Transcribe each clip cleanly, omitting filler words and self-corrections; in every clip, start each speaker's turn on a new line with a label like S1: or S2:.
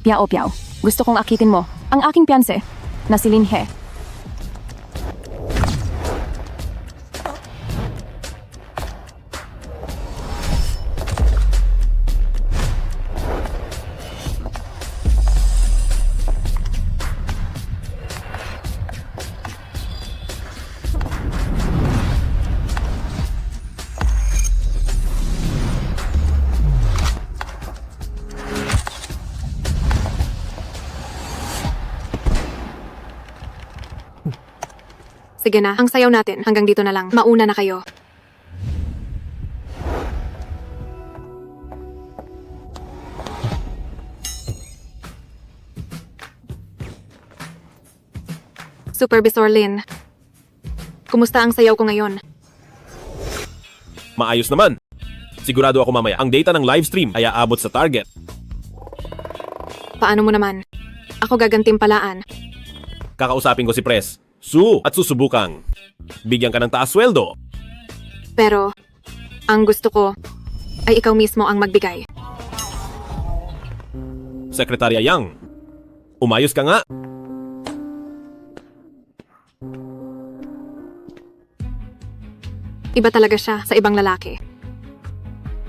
S1: Piao Piao, gusto kong akitin mo ang aking piyanse na si Lin He.
S2: Sige na, ang sayaw natin. Hanggang dito na lang. Mauna na kayo. Supervisor Lin. Kumusta ang sayaw ko ngayon?
S3: Maayos naman. Sigurado ako mamaya ang data ng livestream ay aabot sa target.
S2: Paano mo naman? Ako gagantimpalaan.
S3: Kakausapin ko si Pres. At susubukang bigyan ka ng taas sweldo.
S2: Pero, ang gusto ko ay ikaw mismo ang magbigay.
S3: Sekretarya Yang, umayos ka nga.
S2: Iba talaga siya sa ibang lalaki.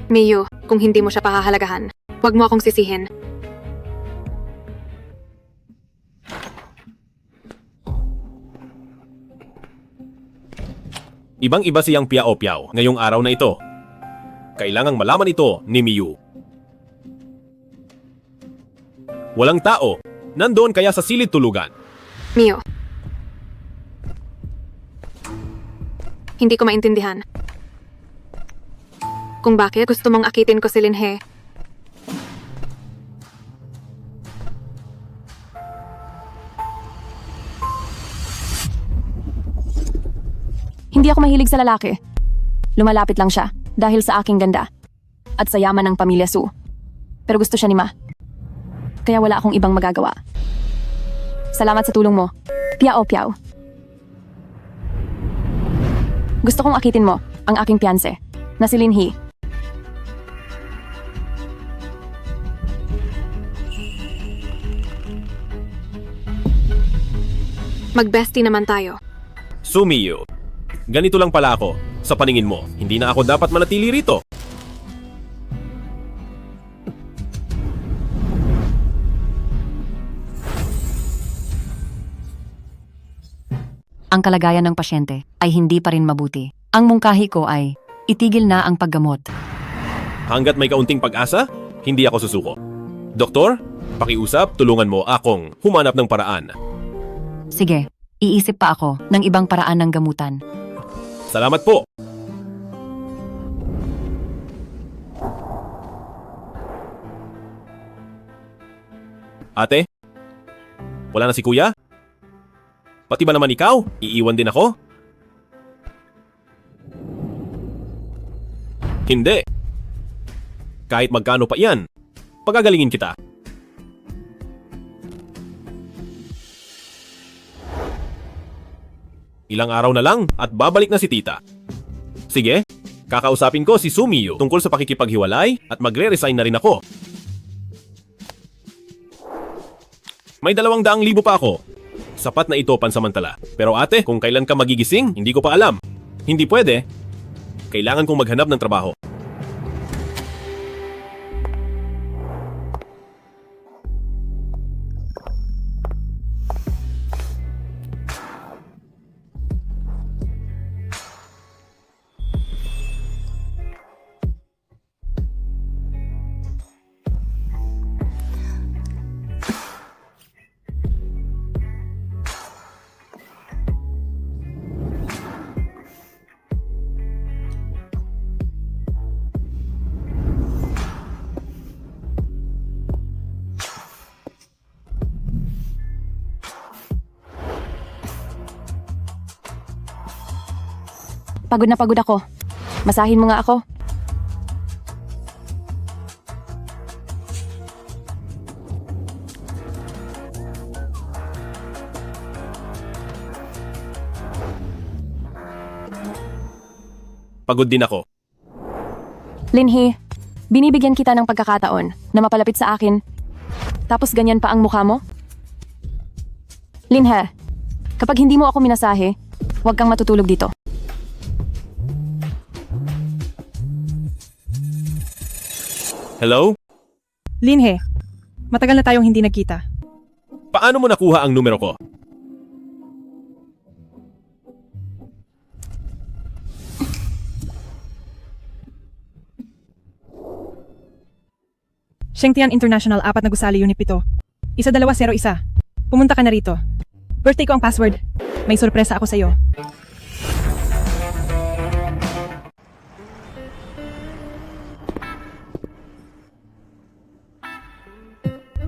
S2: Miyu, kung hindi mo siya pahahalagahan, huwag mo akong sisihin.
S3: Ibang-iba siyang Piao Piao ngayong araw na ito. Kailangang malaman ito ni Miyu. Walang tao. Nandoon kaya sa silid tulugan.
S2: Miyu. Hindi ko maintindihan. Kung bakit gusto mong akitin ko si Lin He.
S1: Hindi ako mahilig sa lalaki. Lumalapit lang siya dahil sa aking ganda at sa yaman ng pamilya Su. Pero gusto siya ni Ma. Kaya wala akong ibang magagawa. Salamat sa tulong mo, Piao Piao. Gusto kong akitin mo ang aking piyanse na si Lin He.
S2: Mag-bestie naman tayo.
S3: Miyu, ganito lang pala ako. Sa paningin mo, hindi na ako dapat manatili rito.
S4: Ang kalagayan ng pasyente ay hindi pa rin mabuti. Ang mungkahi ko ay itigil na ang paggamot.
S3: Hanggat may kaunting pag-asa, hindi ako susuko. Doktor, pakiusap, tulungan mo akong humanap ng paraan.
S4: Sige, iisip pa ako ng ibang paraan ng gamutan.
S3: Salamat po. Ate? Wala na si kuya? Pati ba naman ikaw? Iiwan din ako? Hindi. Kahit magkano pa yan, pagagalingin kita. Ilang araw na lang at babalik na si tita. Sige, kakausapin ko si Miyu tungkol sa pakikipaghiwalay at magre-resign na rin ako. May 200,000 pa ako. Sapat na ito pansamantala. Pero ate, kung kailan ka magigising, hindi ko pa alam. Hindi pwede. Kailangan kong maghanap ng trabaho.
S1: Pagod na pagod ako. Masahin mo nga ako.
S3: Pagod din ako.
S1: Lin He, binibigyan kita ng pagkakataon na mapalapit sa akin. Tapos ganyan pa ang mukha mo? Linhe, kapag hindi mo ako minasahe, huwag kang matutulog dito.
S3: Hello?
S5: Linhe, matagal na tayong hindi nagkita.
S3: Paano mo nakuha ang numero ko?
S5: Shengtian International 4 na gusali Unit 7. 1201. Pumunta ka na rito. Birthday ko ang password. May sorpresa ako sa'yo.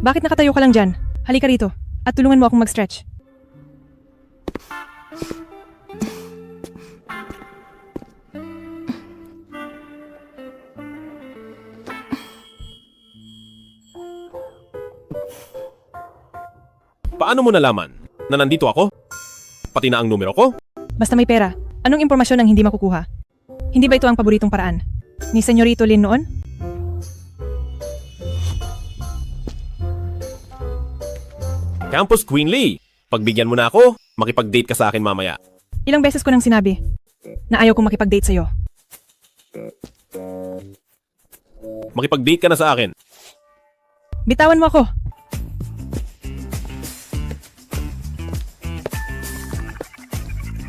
S5: Bakit nakatayo ka lang dyan? Halika rito at tulungan mo akong mag-stretch.
S3: Paano mo nalaman na nandito ako? Pati na ang numero ko?
S5: Basta may pera, anong impormasyon ang hindi makukuha? Hindi ba ito ang paboritong paraan? Ni Senyorito Lin noon?
S3: Campus Queen Lee, pagbigyan mo na ako, makipag-date ka sa akin mamaya.
S5: Ilang beses ko nang sinabi na ayaw kong makipag-date sa'yo.
S3: Makipag-date ka na sa akin.
S5: Bitawan mo ako!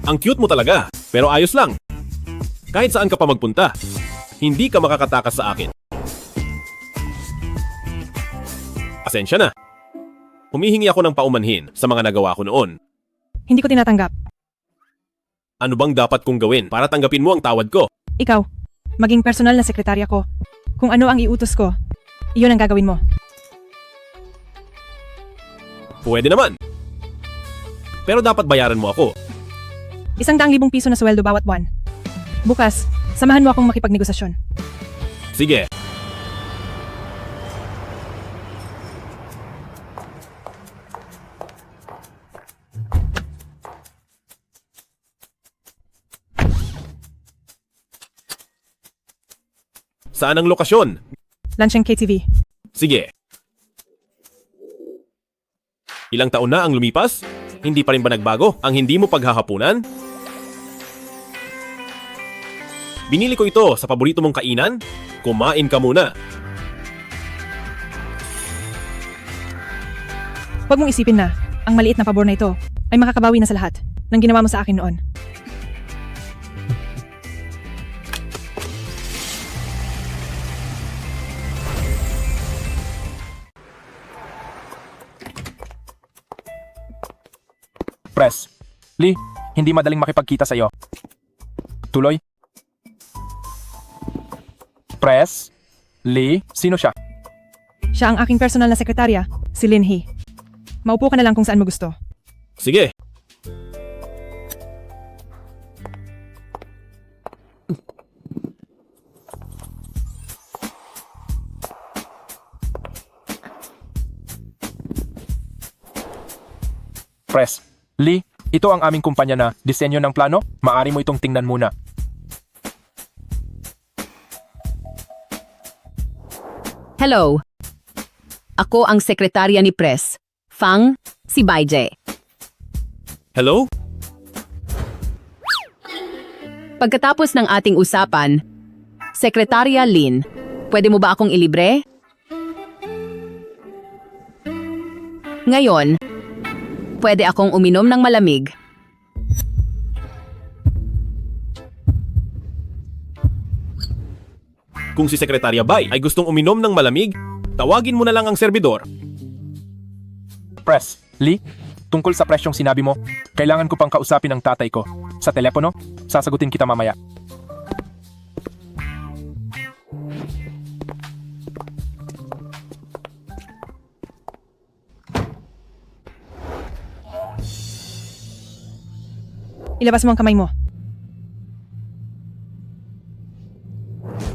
S3: Ang cute mo talaga, pero ayos lang. Kahit saan ka pa magpunta, hindi ka makakatakas sa akin. Pasensya na. Humihingi ako ng paumanhin sa mga nagawa ko noon.
S5: Hindi ko tinatanggap.
S3: Ano bang dapat kong gawin para tanggapin mo ang tawad ko?
S5: Ikaw, maging personal na sekretarya ko. Kung ano ang iutos ko, iyon ang gagawin mo.
S3: Pwede naman. Pero dapat bayaran mo ako.
S5: 100,000 piso na sweldo bawat buwan. Bukas, samahan mo akong makipagnegosasyon.
S3: Sige. Saan ang lokasyon?
S5: Lansheng KTV.
S3: Sige. Ilang taon na ang lumipas? Hindi pa rin ba nagbago ang hindi mo paghahapunan? Binili ko ito sa paborito mong kainan? Kumain ka muna.
S5: Huwag mong isipin na, ang maliit na pabor na ito ay makakabawi na sa lahat ng ginawa mo sa akin noon.
S6: Press. Lee, hindi madaling makipagkita sa'yo. Tuloy. Press. Lee, sino siya?
S5: Siya ang aking personal na sekretarya, si Lin Hee. Maupo ka na lang kung saan mo gusto.
S3: Sige.
S6: Press. Lee, ito ang aming kumpanya na disenyo ng plano. Maari mo itong tingnan muna.
S7: Hello. Ako ang sekretarya ni Press. Fang, si Baije.
S3: Hello?
S7: Pagkatapos ng ating usapan, Sekretarya Lin, pwede mo ba akong ilibre? Ngayon, pwede akong uminom ng malamig.
S3: Kung si Sekretarya Bai ay gustong uminom ng malamig, tawagin mo na lang ang serbidor.
S6: Press. Lee, tungkol sa presyong sinabi mo, kailangan ko pang kausapin ang tatay ko. Sa telepono, sasagutin kita mamaya.
S5: Ilabas mo ang kamay mo.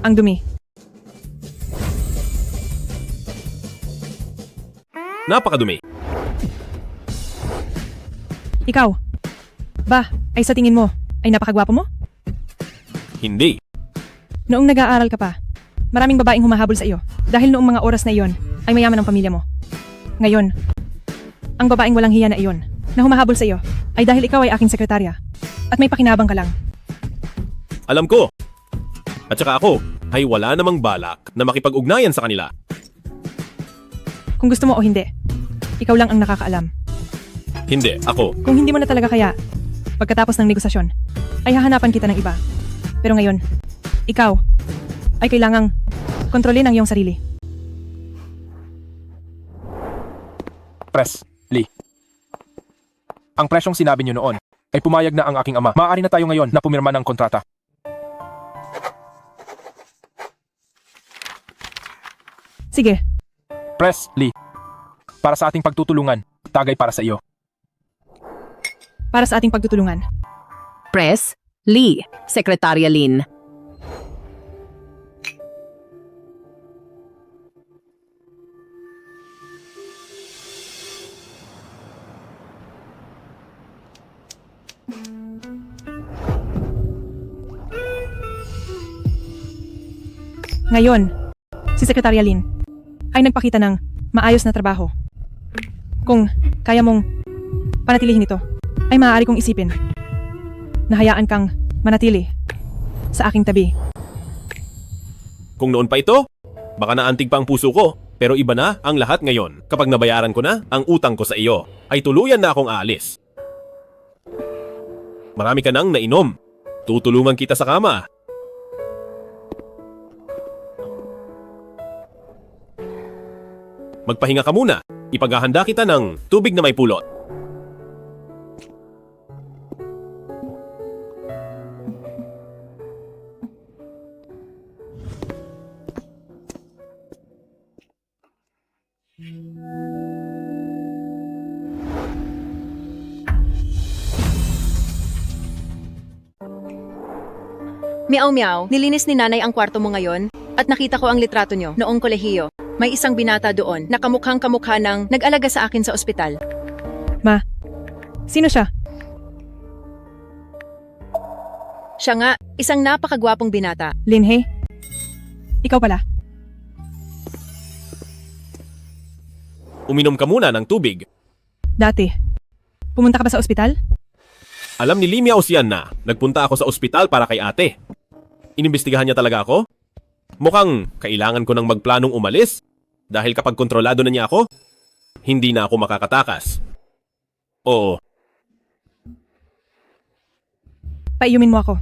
S5: Ang dumi.
S3: Napakadumi.
S5: Ikaw. Ba, ay sa tingin mo, ay napakagwapo mo?
S3: Hindi.
S5: Noong nag-aaral ka pa, maraming babaeng humahabol sa iyo dahil noong mga oras na iyon ay mayaman ang pamilya mo. Ngayon, ang babaeng walang hiya na iyon, na humahabol sa iyo, ay dahil ikaw ay aking sekretarya. At may pakinabang ka lang.
S3: Alam ko. At saka ako ay wala namang balak na makipag-ugnayan sa kanila.
S5: Kung gusto mo o hindi, ikaw lang ang nakakaalam.
S3: Hindi, ako.
S5: Kung hindi mo na talaga kaya, pagkatapos ng negosasyon, ay hahanapan kita ng iba. Pero ngayon, ikaw ay kailangang kontrolin ang iyong sarili.
S6: Pres, Lee. Ang presyong sinabi niyo noon ay pumayag na ang aking ama. Maaari na tayo ngayon na pumirma ng kontrata.
S5: Sige,
S6: Pres, Lee. Para sa ating pagtutulungan, tagay para sa iyo.
S5: para sa ating pagtutulungan.
S7: Press, Lee, Sekretarya Lin.
S5: Ngayon, si Sekretarya Lin ay nagpakita ng maayos na trabaho. Kung kaya mong panatilihin ito, ay maaari kong isipin na hayaan kang manatili sa aking tabi.
S3: Kung noon pa ito, baka naantig pa ang puso ko. Pero iba na ang lahat ngayon. Kapag nabayaran ko na ang utang ko sa iyo, ay tuluyan na akong aalis. Marami ka nang nainom. Tutulungan kita sa kama. Magpahinga ka muna. Ipaghahanda kita ng tubig na may pulot.
S8: Meow meow, nilinis ni nanay ang kwarto mo ngayon at nakita ko ang litrato nyo noong kolehiyo. May isang binata doon na kamukhang kamukha ng nag-alaga sa akin sa ospital.
S5: Ma, sino siya?
S8: Siya nga, isang napakagwapong binata.
S5: Linhe? Ikaw pala.
S3: Uminom ka muna ng tubig.
S5: Dati, pumunta ka ba sa ospital?
S3: Alam ni Limia Osian na nagpunta ako sa ospital para kay ate. Inimbestigahan niya talaga ako? Mukhang kailangan ko nang magplanong umalis dahil kapag kontrolado na niya ako, hindi na ako makakatakas. Oo,
S5: Paiumin mo ako.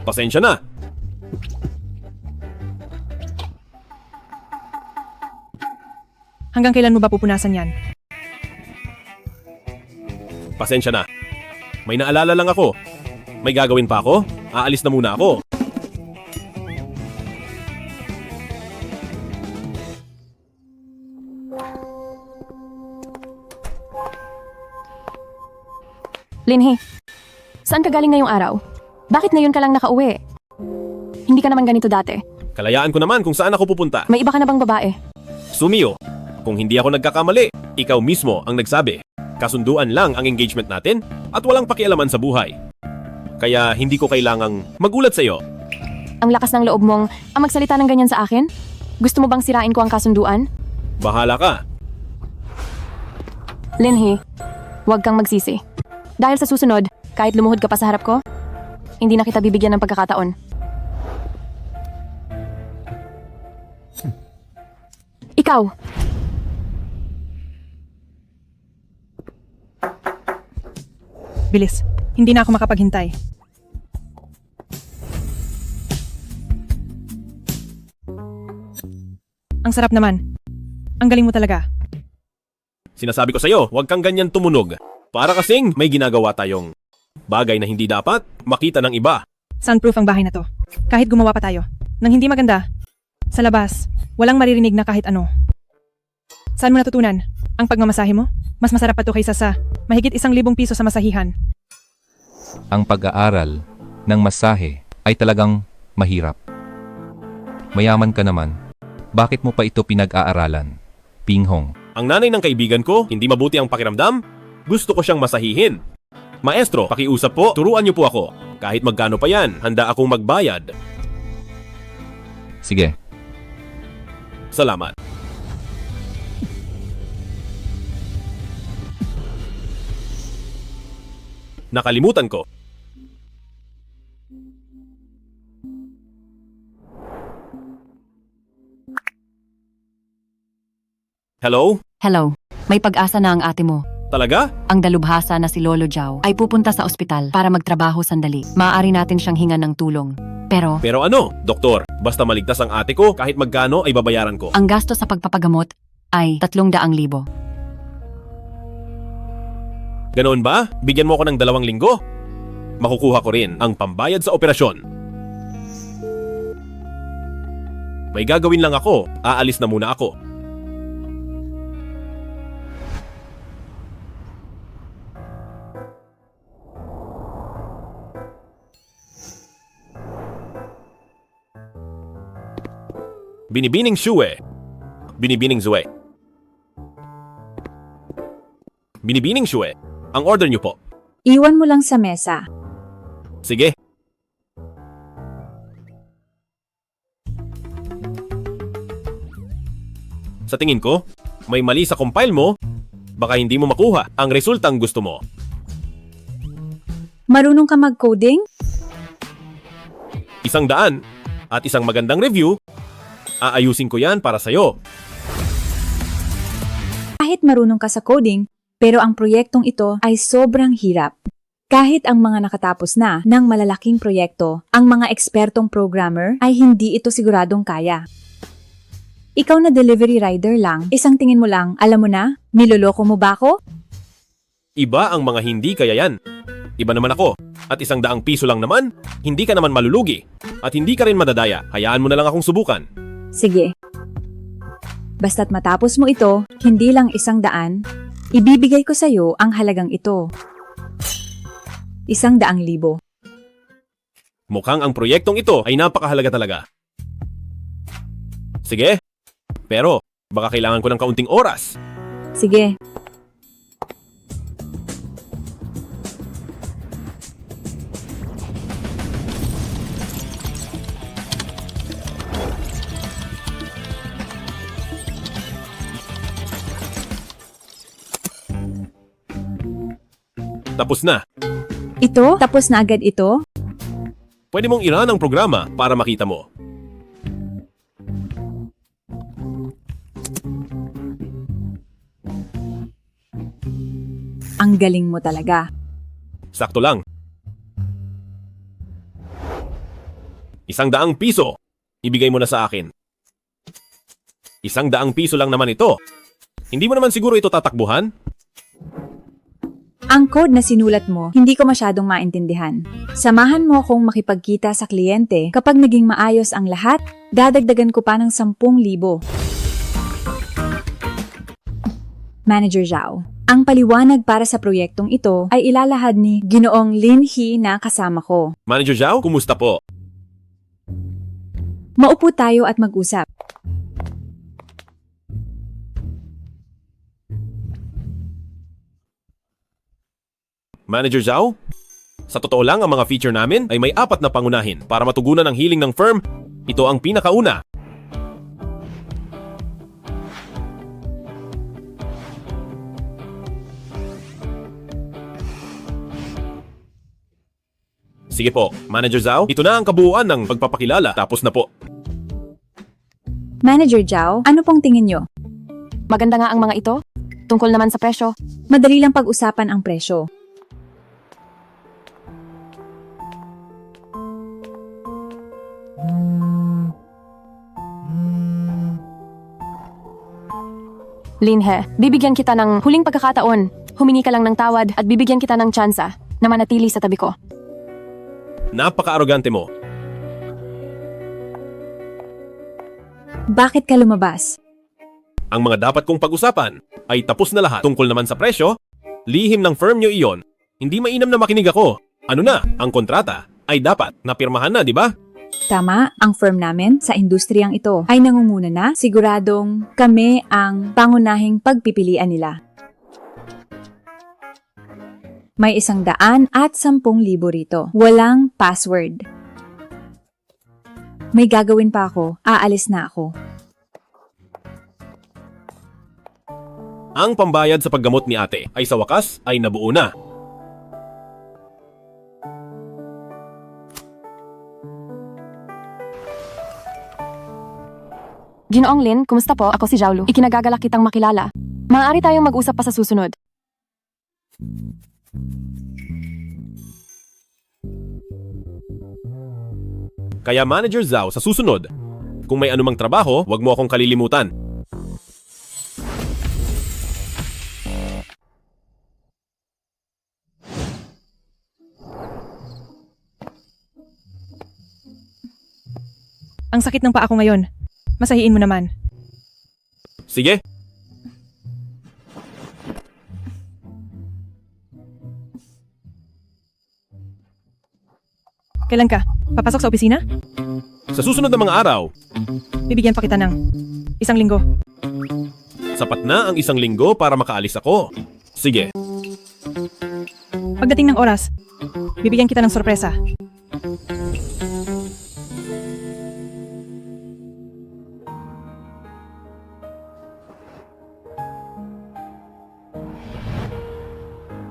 S3: pasensya na.
S5: Hanggang kailan mo ba pupunasan yan?
S3: Pasensya na. May naalala lang ako. May gagawin pa ako? Aalis na muna ako.
S1: Linhe, saan ka galing ngayong araw? Bakit ngayon ka lang nakauwi? Hindi ka naman ganito dati.
S3: Kalayaan ko naman kung saan ako pupunta.
S1: May iba ka na bang babae?
S3: Sumio, kung hindi ako nagkakamali, ikaw mismo ang nagsabi. Kasunduan lang ang engagement natin at walang pakialaman sa buhay. Kaya hindi ko kailangang magulat sa iyo.
S1: Ang lakas ng loob mong ang magsalita ng ganyan sa akin? Gusto mo bang sirain ko ang kasunduan?
S3: Bahala ka.
S1: Linhe, huwag kang magsisi. Dahil sa susunod, kahit lumuhod ka pa sa harap ko, hindi na kita bibigyan ng pagkakataon. Ikaw!
S5: Bilis, hindi na ako makapaghintay. Ang sarap naman. Ang galing mo talaga.
S3: Sinasabi ko sa iyo, huwag kang ganyan tumunog. Para kasing may ginagawa tayong bagay na hindi dapat makita ng iba.
S5: Soundproof ang bahay na to. Kahit gumawa pa tayo ng hindi maganda, sa labas, walang maririnig na kahit ano. Saan mo natutunan? Ang pagmamasahe mo? Mas masarap pa to kaysa sa mahigit 1,000 piso sa masahihan.
S9: Ang pag-aaral ng masahe ay talagang mahirap. Mayaman ka naman. Bakit mo pa ito pinag-aaralan? Pinghong.
S3: Ang nanay ng kaibigan ko, hindi mabuti ang pakiramdam, Gusto ko siyang masahihin. Maestro, pakiusap po, turuan niyo po ako. Kahit magkano pa yan, handa akong magbayad.
S9: Sige,
S3: Salamat. Nakalimutan ko. Hello?
S4: Hello, may pag-asa na ang ate mo.
S3: Talaga?
S4: Ang dalubhasa na si Lolo Jao ay pupunta sa ospital para magtrabaho sandali. Maaari natin siyang hingan ng tulong. Pero,
S3: Pero ano, doktor, basta maligtas ang ate ko, kahit magkano ay babayaran ko.
S4: ang gasto sa pagpapagamot ay 300,000.
S3: Ganoon ba? Bigyan mo ako ng 2 linggo? Makukuha ko rin ang pambayad sa operasyon. May gagawin lang ako, aalis na muna ako. Binibining Shue. Binibining Zue. Binibining Shue. Ang order niyo po.
S10: Iwan mo lang sa mesa.
S3: Sige. Sa tingin ko, may mali sa compile mo. Baka hindi mo makuha ang resultang gusto mo.
S10: Marunong ka mag-coding?
S3: 100 at isang magandang review. Aayusin ko yan para sa'yo.
S10: Kahit marunong ka sa coding, pero ang proyektong ito ay sobrang hirap. Kahit ang mga nakatapos na ng malalaking proyekto, ang mga ekspertong programmer ay hindi ito siguradong kaya. Ikaw na delivery rider lang, isang tingin mo lang, alam mo na, niloloko mo ba ako?
S3: Iba ang mga hindi kaya yan. Iba naman ako. At 100 piso lang naman, hindi ka naman malulugi. At hindi ka rin madadaya. Hayaan mo na lang akong subukan.
S10: Sige. Basta't matapos mo ito, hindi lang 100, ibibigay ko sa'yo ang halagang ito. 100,000.
S3: Mukhang ang proyektong ito ay napakahalaga talaga. Sige. Pero, baka kailangan ko ng kaunting oras.
S10: Sige.
S3: Tapos na.
S10: Ito? Tapos na agad ito?
S3: Pwede mong i-run ang programa para makita mo.
S10: Ang galing mo talaga.
S3: Sakto lang. 100 piso. Ibigay mo na sa akin. 100 piso lang naman ito. Hindi mo naman siguro ito tatakbuhan?
S10: Ang code na sinulat mo, hindi ko masyadong maintindihan. Samahan mo akong makipagkita sa kliyente. Kapag naging maayos ang lahat, dadagdagan ko pa ng 10,000. Manager Zhao, ang paliwanag para sa proyektong ito ay ilalahad ni Ginoong Lin He na kasama ko.
S3: Manager Zhao, kumusta po?
S10: Maupo tayo at mag-usap.
S3: Manager Zhao? Sa totoo lang, ang mga feature namin ay may 4 na pangunahin para matugunan ang hiling ng firm. Ito ang pinakauna. Sige po, Manager Zhao, ito na ang kabuuan ng pagpapakilala. Tapos na po.
S10: Manager Zhao, ano pong tingin nyo?
S1: Maganda nga ang mga ito. Tungkol naman sa presyo.
S10: Madali lang pag-usapan ang presyo.
S1: Linhe, bibigyan kita ng huling pagkakataon. Humingi ka lang ng tawad at bibigyan kita ng tsansa na manatili sa tabi ko.
S3: Napaka-arogante mo.
S10: Bakit ka lumabas?
S3: Ang mga dapat kong pag-usapan ay tapos na lahat. Tungkol naman sa presyo, lihim ng firm nyo iyon. Hindi mainam na makinig ako. Ano na, ang kontrata ay dapat napirmahan na, di ba?
S10: Tama, ang firm namin sa industriyang ito ay nangunguna na, siguradong kami ang pangunahing pagpipilian nila. May 110,000 rito. Walang password. May gagawin pa ako. Aalis na ako.
S3: Ang pambayad sa paggamot ni ate ay sa wakas ay nabuo na.
S1: Ginoong Lin, kumusta po? Ako si Jiaolu. Ikinagagalak kitang makilala. Maaari tayong mag-usap pa sa susunod.
S3: Kaya Manager Zhao sa susunod, kung may anumang trabaho, wag mo akong kalilimutan.
S5: Ang sakit ng paa ko ngayon. Masahiin mo naman.
S3: Sige.
S5: Kailan ka? Papasok sa opisina?
S3: Sa susunod na mga araw,
S5: Bibigyan pa kita ng 1 linggo.
S3: sapat na ang 1 linggo para makaalis ako. Sige.
S5: Pagdating ng oras, bibigyan kita ng sorpresa.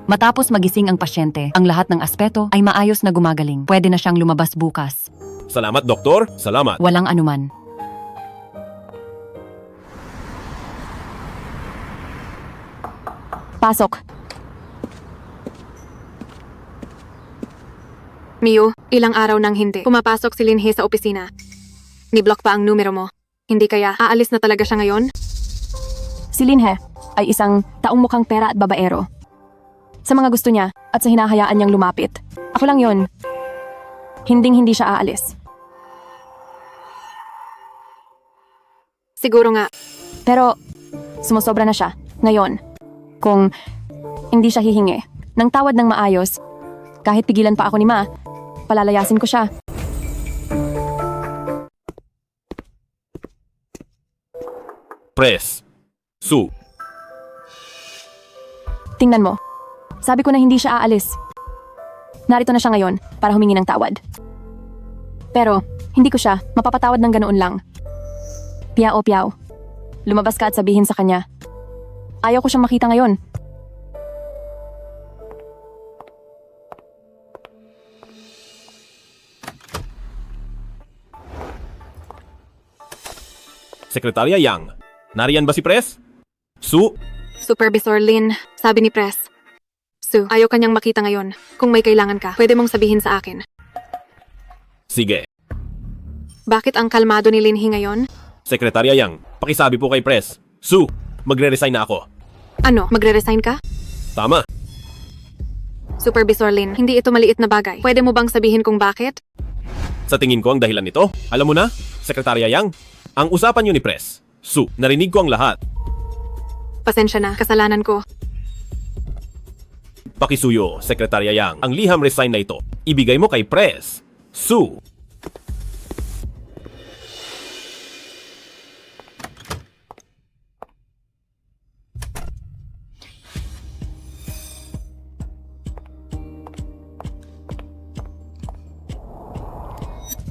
S4: Matapos magising ang pasyente, ang lahat ng aspeto ay maayos na gumagaling. Pwede na siyang lumabas bukas.
S3: Salamat, Doktor. Salamat.
S4: Walang anuman.
S1: Pasok.
S2: Miu, ilang araw nang hindi. Pumapasok si Linhe sa opisina. Ni-block pa ang numero mo. Hindi kaya aalis na talaga siya ngayon?
S1: Si Linhe ay isang taong mukhang pera at babaero. Sa mga gusto niya at sa hinahayaan niyang lumapit. Ako lang yon. Hinding-hindi siya aalis.
S2: Siguro nga.
S1: Pero sumusobra na siya ngayon. Kung hindi siya hihingi ng tawad ng maayos, kahit pigilan pa ako ni Ma, palalayasin ko siya.
S3: Press. Su.
S1: Tingnan mo. Sabi ko na hindi siya aalis. Narito na siya ngayon para humingi ng tawad. Pero hindi ko siya mapapatawad ng ganoon lang. Piao, Piao. Lumabas ka at sabihin sa kanya. Ayaw ko siyang makita ngayon.
S3: Sekretarya Yang. Nariyan ba si Press? Su.
S2: Supervisor Lin, sabi ni Press. Su, ayaw kanyang makita ngayon. Kung may kailangan ka, pwede mong sabihin sa akin.
S3: Sige.
S2: Bakit ang kalmado ni Linhe ngayon?
S3: Sekretarya Yang, pakisabi po kay Press. Su, magre-resign na ako.
S2: Ano, magre-resign ka?
S3: Tama.
S2: Supervisor Lin, hindi ito maliit na bagay. Pwede mo bang sabihin kung bakit?
S3: Sa tingin ko ang dahilan nito, alam mo na, Sekretarya Yang, ang usapan niyo ni Press. Su, narinig ko ang lahat.
S2: Pasensya na, kasalanan ko.
S3: Pakisuyo, Sekretarya Yang, ang liham resign na ito. Ibigay mo kay Press. Su.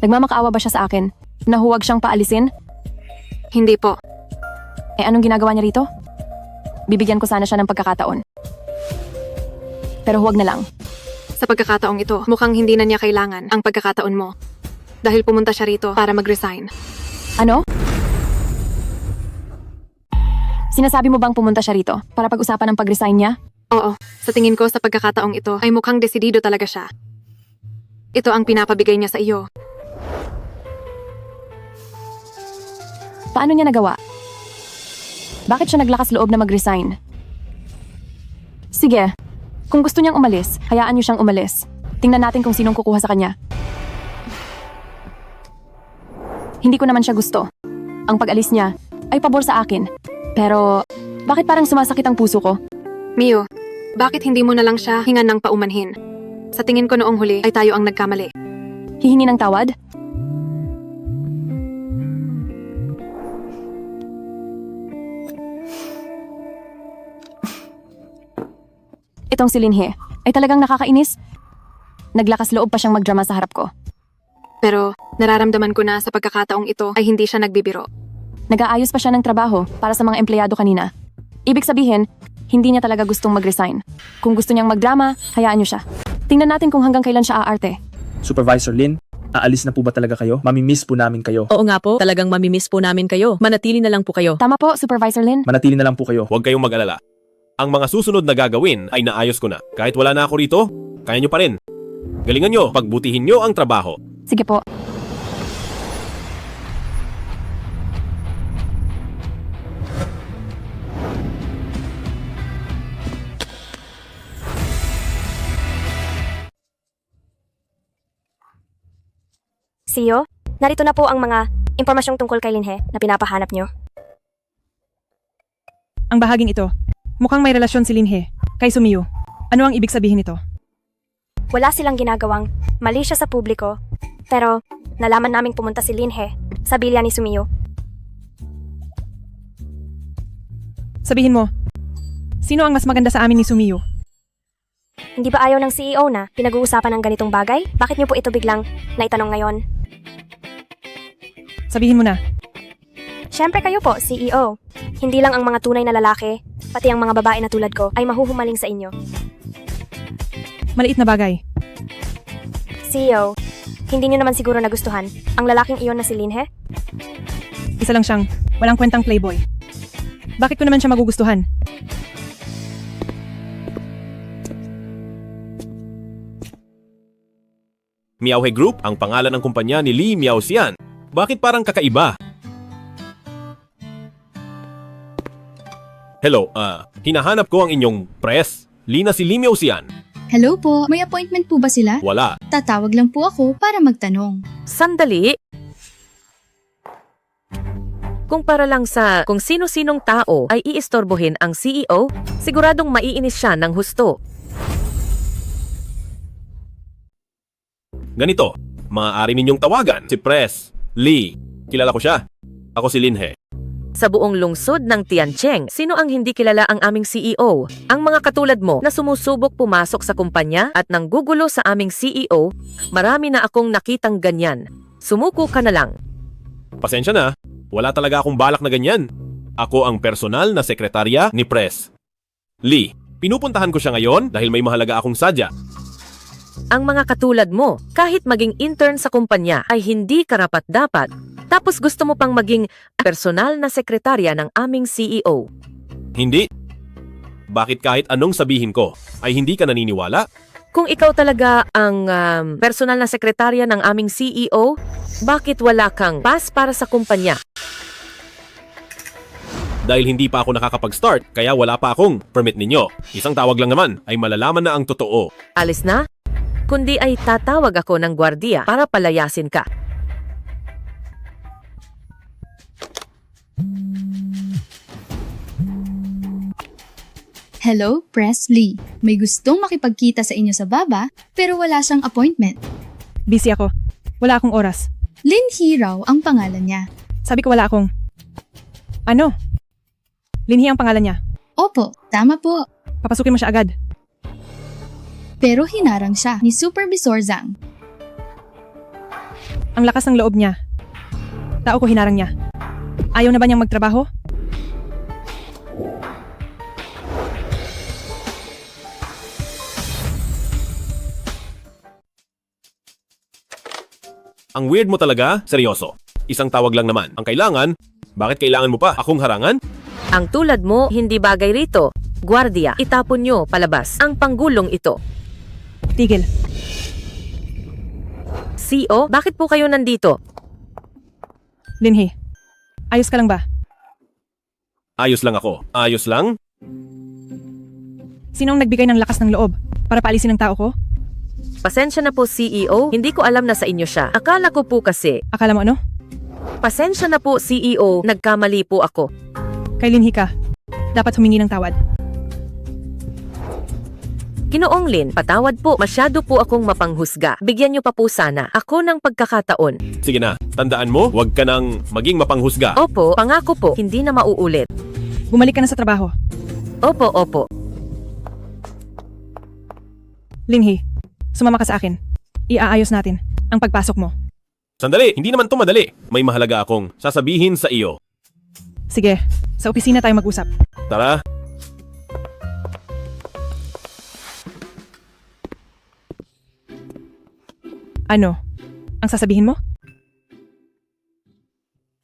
S1: Nagmamakaawa ba siya sa akin? Nahuwag siyang paalisin?
S2: Hindi po.
S1: Eh anong ginagawa niya rito? Bibigyan ko sana siya ng pagkakataon. Pero huwag na lang.
S2: Sa pagkakataong ito, mukhang hindi na niya kailangan ang pagkakataon mo. Dahil pumunta siya rito para mag-resign.
S1: Ano? Sinasabi mo bang pumunta siya rito para pag-usapan ang pag-resign niya?
S2: Oo, sa tingin ko sa pagkakataong ito ay mukhang desidido talaga siya. Ito ang pinapabigay niya sa iyo.
S1: Paano niya nagawa? Bakit siya naglakas loob na mag-resign? Sige, kung gusto niyang umalis, hayaan niyo siyang umalis. Tingnan natin kung sinong kukuha sa kanya. Hindi ko naman siya gusto. Ang pag-alis niya ay pabor sa akin. Pero, bakit parang sumasakit ang puso ko?
S2: Mio, bakit hindi mo na lang siya hingan ng paumanhin? Sa tingin ko noong huli ay tayo ang nagkamali.
S1: Hihingi ng tawad? Itong si Linhe ay talagang nakakainis. Naglakas loob pa siyang magdrama sa harap ko.
S2: Pero nararamdaman ko na sa pagkakataong ito ay hindi siya nagbibiro.
S1: Nag-aayos pa siya ng trabaho para sa mga empleyado kanina. Ibig sabihin, hindi niya talaga gustong mag-resign. Kung gusto niyang magdrama, hayaan niyo siya. Tingnan natin kung hanggang kailan siya aarte.
S11: Supervisor Lin, aalis na po ba talaga kayo? Mamimiss po namin kayo.
S12: Oo nga po, talagang mamimiss po namin kayo. Manatili na lang po kayo.
S1: Tama po, Supervisor Lin.
S11: Manatili na lang po kayo.
S3: Huwag kayong mag-alala. Ang mga susunod na gagawin ay naayos ko na. Kahit wala na ako rito, kaya nyo pa rin. Galingan nyo, pagbutihin nyo ang trabaho.
S1: Sige po.
S13: CEO, narito na po ang mga impormasyong tungkol kay Linhe na pinapahanap nyo.
S5: Ang bahaging ito, mukhang may relasyon si Linhe kay Sumiyu. Ano ang ibig sabihin nito?
S13: Wala silang ginagawang mali siya sa publiko, pero nalaman naming pumunta si Linhe sa bilya ni Sumiyu.
S5: Sabihin mo, sino ang mas maganda sa amin ni Sumiyu?
S13: Hindi ba ayaw ng CEO na pinag-uusapan ng ganitong bagay? Bakit nyo po ito biglang naitanong ngayon?
S5: Sabihin mo na.
S13: Siyempre kayo po, CEO. Hindi lang ang mga tunay na lalaki, pati ang mga babae na tulad ko ay mahuhumaling sa inyo.
S5: Maliit na bagay.
S13: CEO, hindi nyo naman siguro nagustuhan ang lalaking iyon na si Linhe?
S5: Isa lang siyang walang kwentang playboy. Bakit ko naman siya magugustuhan?
S3: Miaohe Group ang pangalan ng kumpanya ni Lee Miaosian. Bakit parang kakaiba? Hello, hinahanap ko ang inyong press. Lee na si Lee Miaosian.
S14: Hello po, may appointment po ba sila?
S3: Wala.
S14: Tatawag lang po ako para magtanong.
S12: Sandali. Kung para lang sa kung sino-sinong tao ay iistorbohin ang CEO, siguradong maiinis siya ng husto.
S3: Ganito, maaari ninyong tawagan si Press Lee. Kilala ko siya. Ako si Linhe.
S12: Sa buong lungsod ng Tiancheng, sino ang hindi kilala ang aming CEO? Ang mga katulad mo na sumusubok pumasok sa kumpanya at nanggugulo sa aming CEO, marami na akong nakitang ganyan. Sumuko ka na lang.
S3: Pasensya na, wala talaga akong balak na ganyan. Ako ang personal na sekretarya ni Press Lee. Pinupuntahan ko siya ngayon dahil may mahalaga akong sadya.
S12: Ang mga katulad mo, kahit maging intern sa kumpanya ay hindi karapat-dapat, tapos gusto mo pang maging personal na sekretarya ng aming CEO.
S3: Hindi. Bakit kahit anong sabihin ko ay hindi ka naniniwala?
S12: Kung ikaw talaga ang personal na sekretarya ng aming CEO, bakit wala kang pass para sa kumpanya?
S3: Dahil hindi pa ako nakakapag-start, kaya wala pa akong permit ninyo. Isang tawag lang naman ay malalaman na ang totoo.
S12: Alis na? Kundi ay tatawag ako ng gwardiya para palayasin ka.
S14: Hello, Press Lee. May gustong makipagkita sa inyo sa baba, pero wala siyang appointment.
S5: Busy ako. Wala akong oras.
S14: Linhe raw ang pangalan niya.
S5: Sabi ko wala akong... Ano? Linhe ang pangalan niya.
S14: Opo, tama po.
S5: Papasukin mo siya agad.
S14: Pero hinarang siya ni Supervisor Zhang.
S5: Ang lakas ng loob niya. Tao ko hinarang niya. Ayaw na ba niyang magtrabaho?
S3: Ang weird mo talaga, seryoso. Isang tawag lang naman. Ang kailangan, bakit kailangan mo pa akong harangan?
S12: Ang tulad mo, hindi bagay rito. Gwardiya, itapon nyo palabas ang panggulong ito.
S5: Tigil.
S12: CEO, bakit po kayo nandito?
S5: Linhe, ayos ka lang ba?
S3: Ayos lang ako. Ayos lang?
S5: Sinong nagbigay ng lakas ng loob para paalisin ang tao ko?
S12: Pasensya na po CEO, hindi ko alam na sa inyo siya. Akala ko po kasi.
S5: Akala mo ano?
S12: Pasensya na po CEO, nagkamali po ako.
S5: Kay Linhe ka. Dapat humingi ng tawad.
S12: Ginoong Lin, patawad po, masyado po akong mapanghusga. Bigyan niyo pa po sana ako ng pagkakataon.
S3: Sige na, tandaan mo, huwag ka nang maging mapanghusga.
S12: Opo, pangako po, hindi na mauulit.
S5: Bumalik ka na sa trabaho.
S12: Opo, opo.
S5: Linhee, sumama ka sa akin. Iaayos natin ang pagpasok mo.
S3: Sandali, hindi naman to madali. May mahalaga akong sasabihin sa iyo.
S5: Sige, sa opisina tayo mag-usap.
S3: Tara.
S5: Ano? Ang sasabihin mo?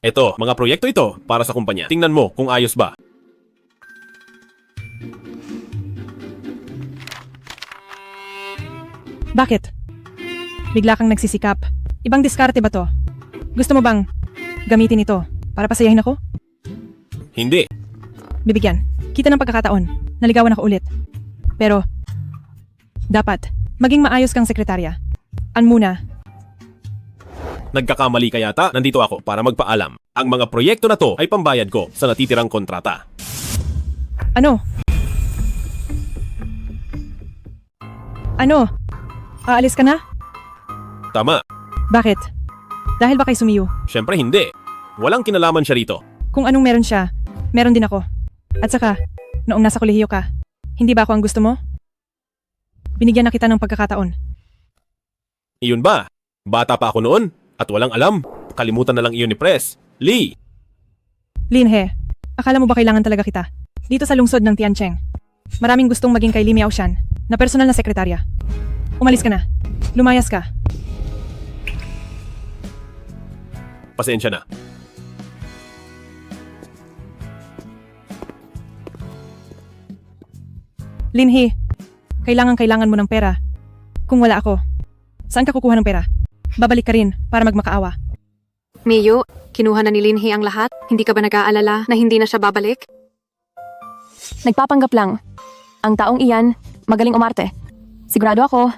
S3: Eto, mga proyekto ito para sa kumpanya. Tingnan mo kung ayos ba.
S5: Bakit? Bigla kang nagsisikap. Ibang diskarte ba to? Gusto mo bang gamitin ito para pasayahin ako?
S3: Hindi.
S5: Bibigyan. Kita ng pagkakataon. Naligawan ako ulit. Pero, dapat, maging maayos kang sekretarya. Muna.
S3: Nagkakamali ka yata, nandito ako para magpaalam. Ang mga proyekto na to ay pambayad ko sa natitirang kontrata.
S5: Ano? Ano? Aalis ka na?
S3: Tama.
S5: Bakit? Dahil ba kay Sumiyu?
S3: Siyempre hindi. Walang kinalaman siya rito.
S5: Kung anong meron siya, meron din ako. At saka, noong nasa kolehiyo ka, hindi ba ako ang gusto mo? Binigyan na kita ng pagkakataon.
S3: Iyon ba? Bata pa ako noon at walang alam. Kalimutan na lang iyon ni Pres. Lee!
S5: Linhee, akala mo ba kailangan talaga kita? Dito sa lungsod ng Tiancheng. Maraming gustong maging kay Li Miaoshan na personal na sekretarya. Umalis ka na. Lumayas ka.
S3: Pasensya na.
S5: Linhee, kailangan mo ng pera. Kung wala ako, saan ka kukuha ng pera? Babalik ka rin para magmakaawa.
S2: Miyu, kinuha na ni Linhee ang lahat? Hindi ka ba nag-aalala na hindi na siya babalik?
S1: Nagpapanggap lang. Ang taong iyan, magaling umarte. Sigurado ako,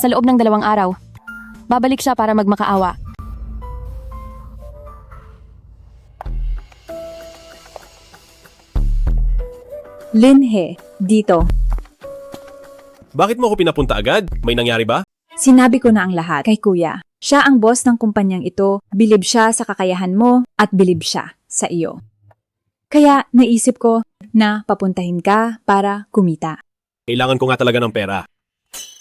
S1: sa loob ng 2 araw, babalik siya para magmakaawa.
S10: Linhee, dito.
S3: Bakit mo ako pinapunta agad? May nangyari ba?
S10: Sinabi ko na ang lahat kay kuya. Siya ang boss ng kumpanyang ito, bilib siya sa kakayahan mo at bilib siya sa iyo. Kaya naisip ko na papuntahin ka para kumita.
S3: Kailangan ko nga talaga ng pera.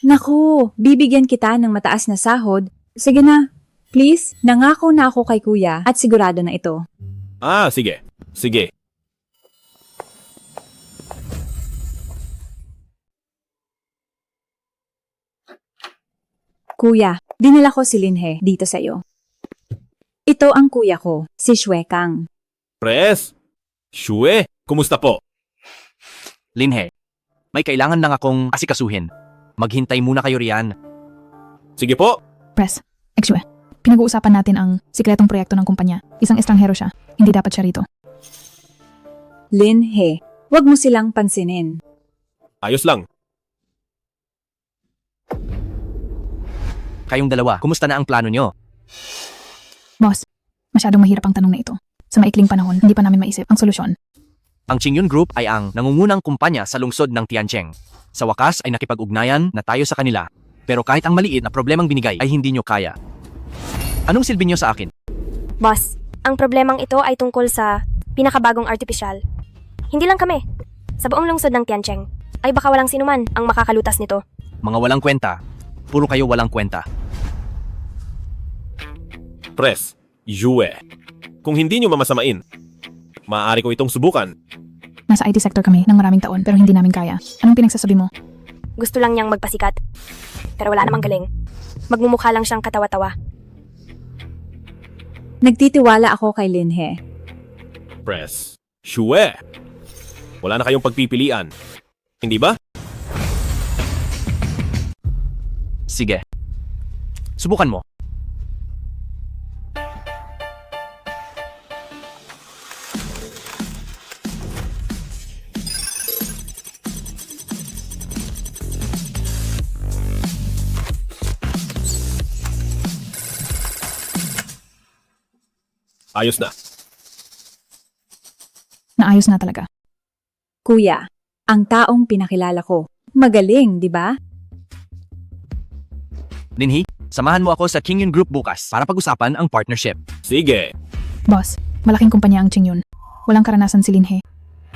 S10: Naku, bibigyan kita ng mataas na sahod. Sige na, please, nangako na ako kay kuya at sigurado na ito.
S3: Ah, sige. Sige.
S10: Kuya, dinala ko si Linhee dito sa iyo. Ito ang kuya ko, si Shue Kang.
S3: Pres! Shue! Kumusta po?
S15: Linhee, may kailangan lang akong asikasuhin. Maghintay muna kayo riyan.
S3: Sige po!
S16: Pres, Exue, pinag-uusapan natin ang sikretong proyekto ng kumpanya. Isang estranghero siya. Hindi dapat siya rito.
S10: Linhee, wag mo silang pansinin.
S3: Ayos lang.
S15: Kayong dalawa, kumusta na ang plano nyo?
S16: Boss, masyadong mahirap ang tanong na ito. Sa maikling panahon, hindi pa namin maisip ang solusyon.
S15: Ang Qingyun Group ay ang nangungunang kumpanya sa lungsod ng Tiancheng. Sa wakas ay nakipag-ugnayan na tayo sa kanila. Pero kahit ang maliit na problemang binigay ay hindi nyo kaya. Anong silbi nyo sa akin?
S13: Boss, ang problemang ito ay tungkol sa pinakabagong artificial. Hindi lang kami. Sa buong lungsod ng Tiancheng, ay baka walang sinuman ang makakalutas nito.
S15: Mga walang kwenta. Puro kayo walang kwenta.
S3: Pres, Yue. Kung hindi nyo mamasamain, maaari ko itong subukan.
S16: Nasa IT sector kami ng maraming taon pero hindi namin kaya. Anong pinagsasabi mo?
S13: Gusto lang niyang magpasikat. Pero wala namang galing. Magmumukha lang siyang katawa-tawa.
S10: Nagtitiwala ako kay Linhee.
S3: Pres, Shue. Wala na kayong pagpipilian. Hindi ba?
S15: Sige. Subukan mo.
S3: Ayos na.
S16: Naayos na talaga.
S10: Kuya, ang taong pinakilala ko. Magaling, di ba?
S15: Linhee, samahan mo ako sa Qingyun Group bukas para pag-usapan ang partnership.
S3: Sige.
S16: Boss, malaking kumpanya ang Qingyun. Walang karanasan si Linhee.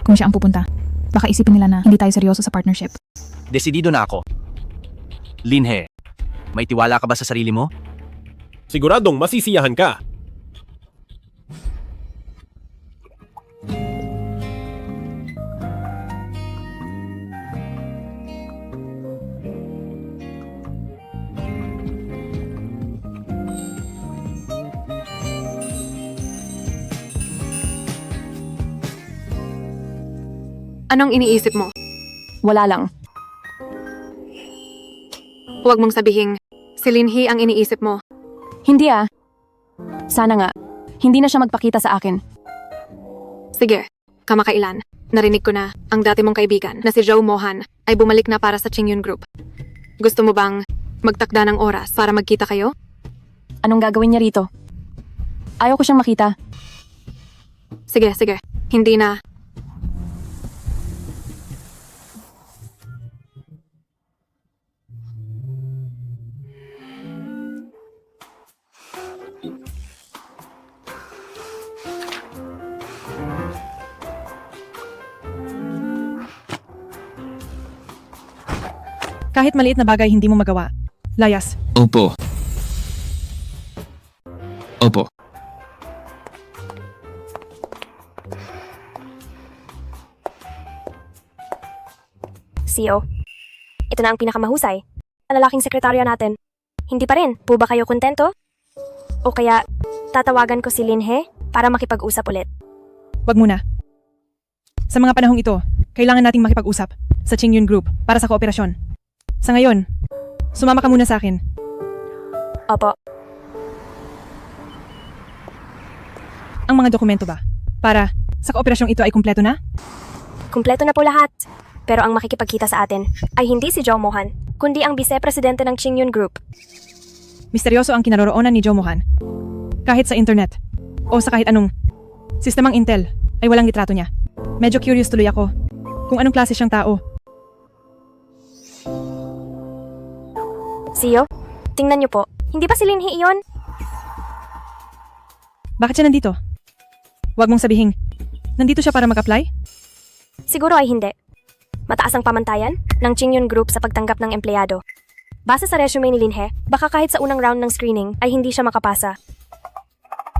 S16: Kung siya ang pupunta, baka isipin nila na hindi tayo seryoso sa partnership.
S15: Desidido na ako. Linhe, may tiwala ka ba sa sarili mo?
S3: Siguradong masisiyahan ka.
S2: Anong iniisip mo?
S1: Wala lang.
S2: Huwag mong sabihing, si Linhee ang iniisip mo.
S1: Hindi ah. Sana nga, hindi na siya magpakita sa akin.
S2: Sige, kamakailan. Narinig ko na ang dati mong kaibigan na si Joe Mohan ay bumalik na para sa Chingyun Group. Gusto mo bang magtakda ng oras para magkita kayo?
S1: Anong gagawin niya rito? Ayaw ko siyang makita.
S2: Sige, hindi na.
S5: Kahit maliit na bagay hindi mo magawa. Layas.
S11: Opo. Opo.
S13: CEO, ito na ang pinakamahusay. Ang lalaking sekretarya natin. Hindi pa rin, po ba kayo kontento? O kaya, tatawagan ko si Linhee para makipag-usap ulit.
S5: Wag muna. Sa mga panahong ito, kailangan nating makipag-usap sa Chingyun Group para sa kooperasyon. Sa ngayon, sumama ka muna sa akin.
S13: Opo.
S5: Ang mga dokumento ba? Para sa kooperasyong ito ay kumpleto na?
S13: Kumpleto na po lahat. Pero ang makikipagkita sa atin ay hindi si Joe Mohan, kundi ang vice-presidente ng Chingyun Group.
S5: Misteryoso ang kinaroroonan ni Joe Mohan. Kahit sa internet o sa kahit anong sistemang Intel ay walang litrato niya. Medyo curious tuloy ako kung anong klase siyang tao.
S13: CEO, tingnan niyo po. Hindi ba si Linhee iyon?
S5: Bakit siya nandito? Huwag mong sabihing, nandito siya para mag-apply?
S13: Siguro ay hindi. Mataas ang pamantayan ng Chingyun Group sa pagtanggap ng empleyado. Base sa resume ni Linhee, baka kahit sa unang round ng screening ay hindi siya makapasa.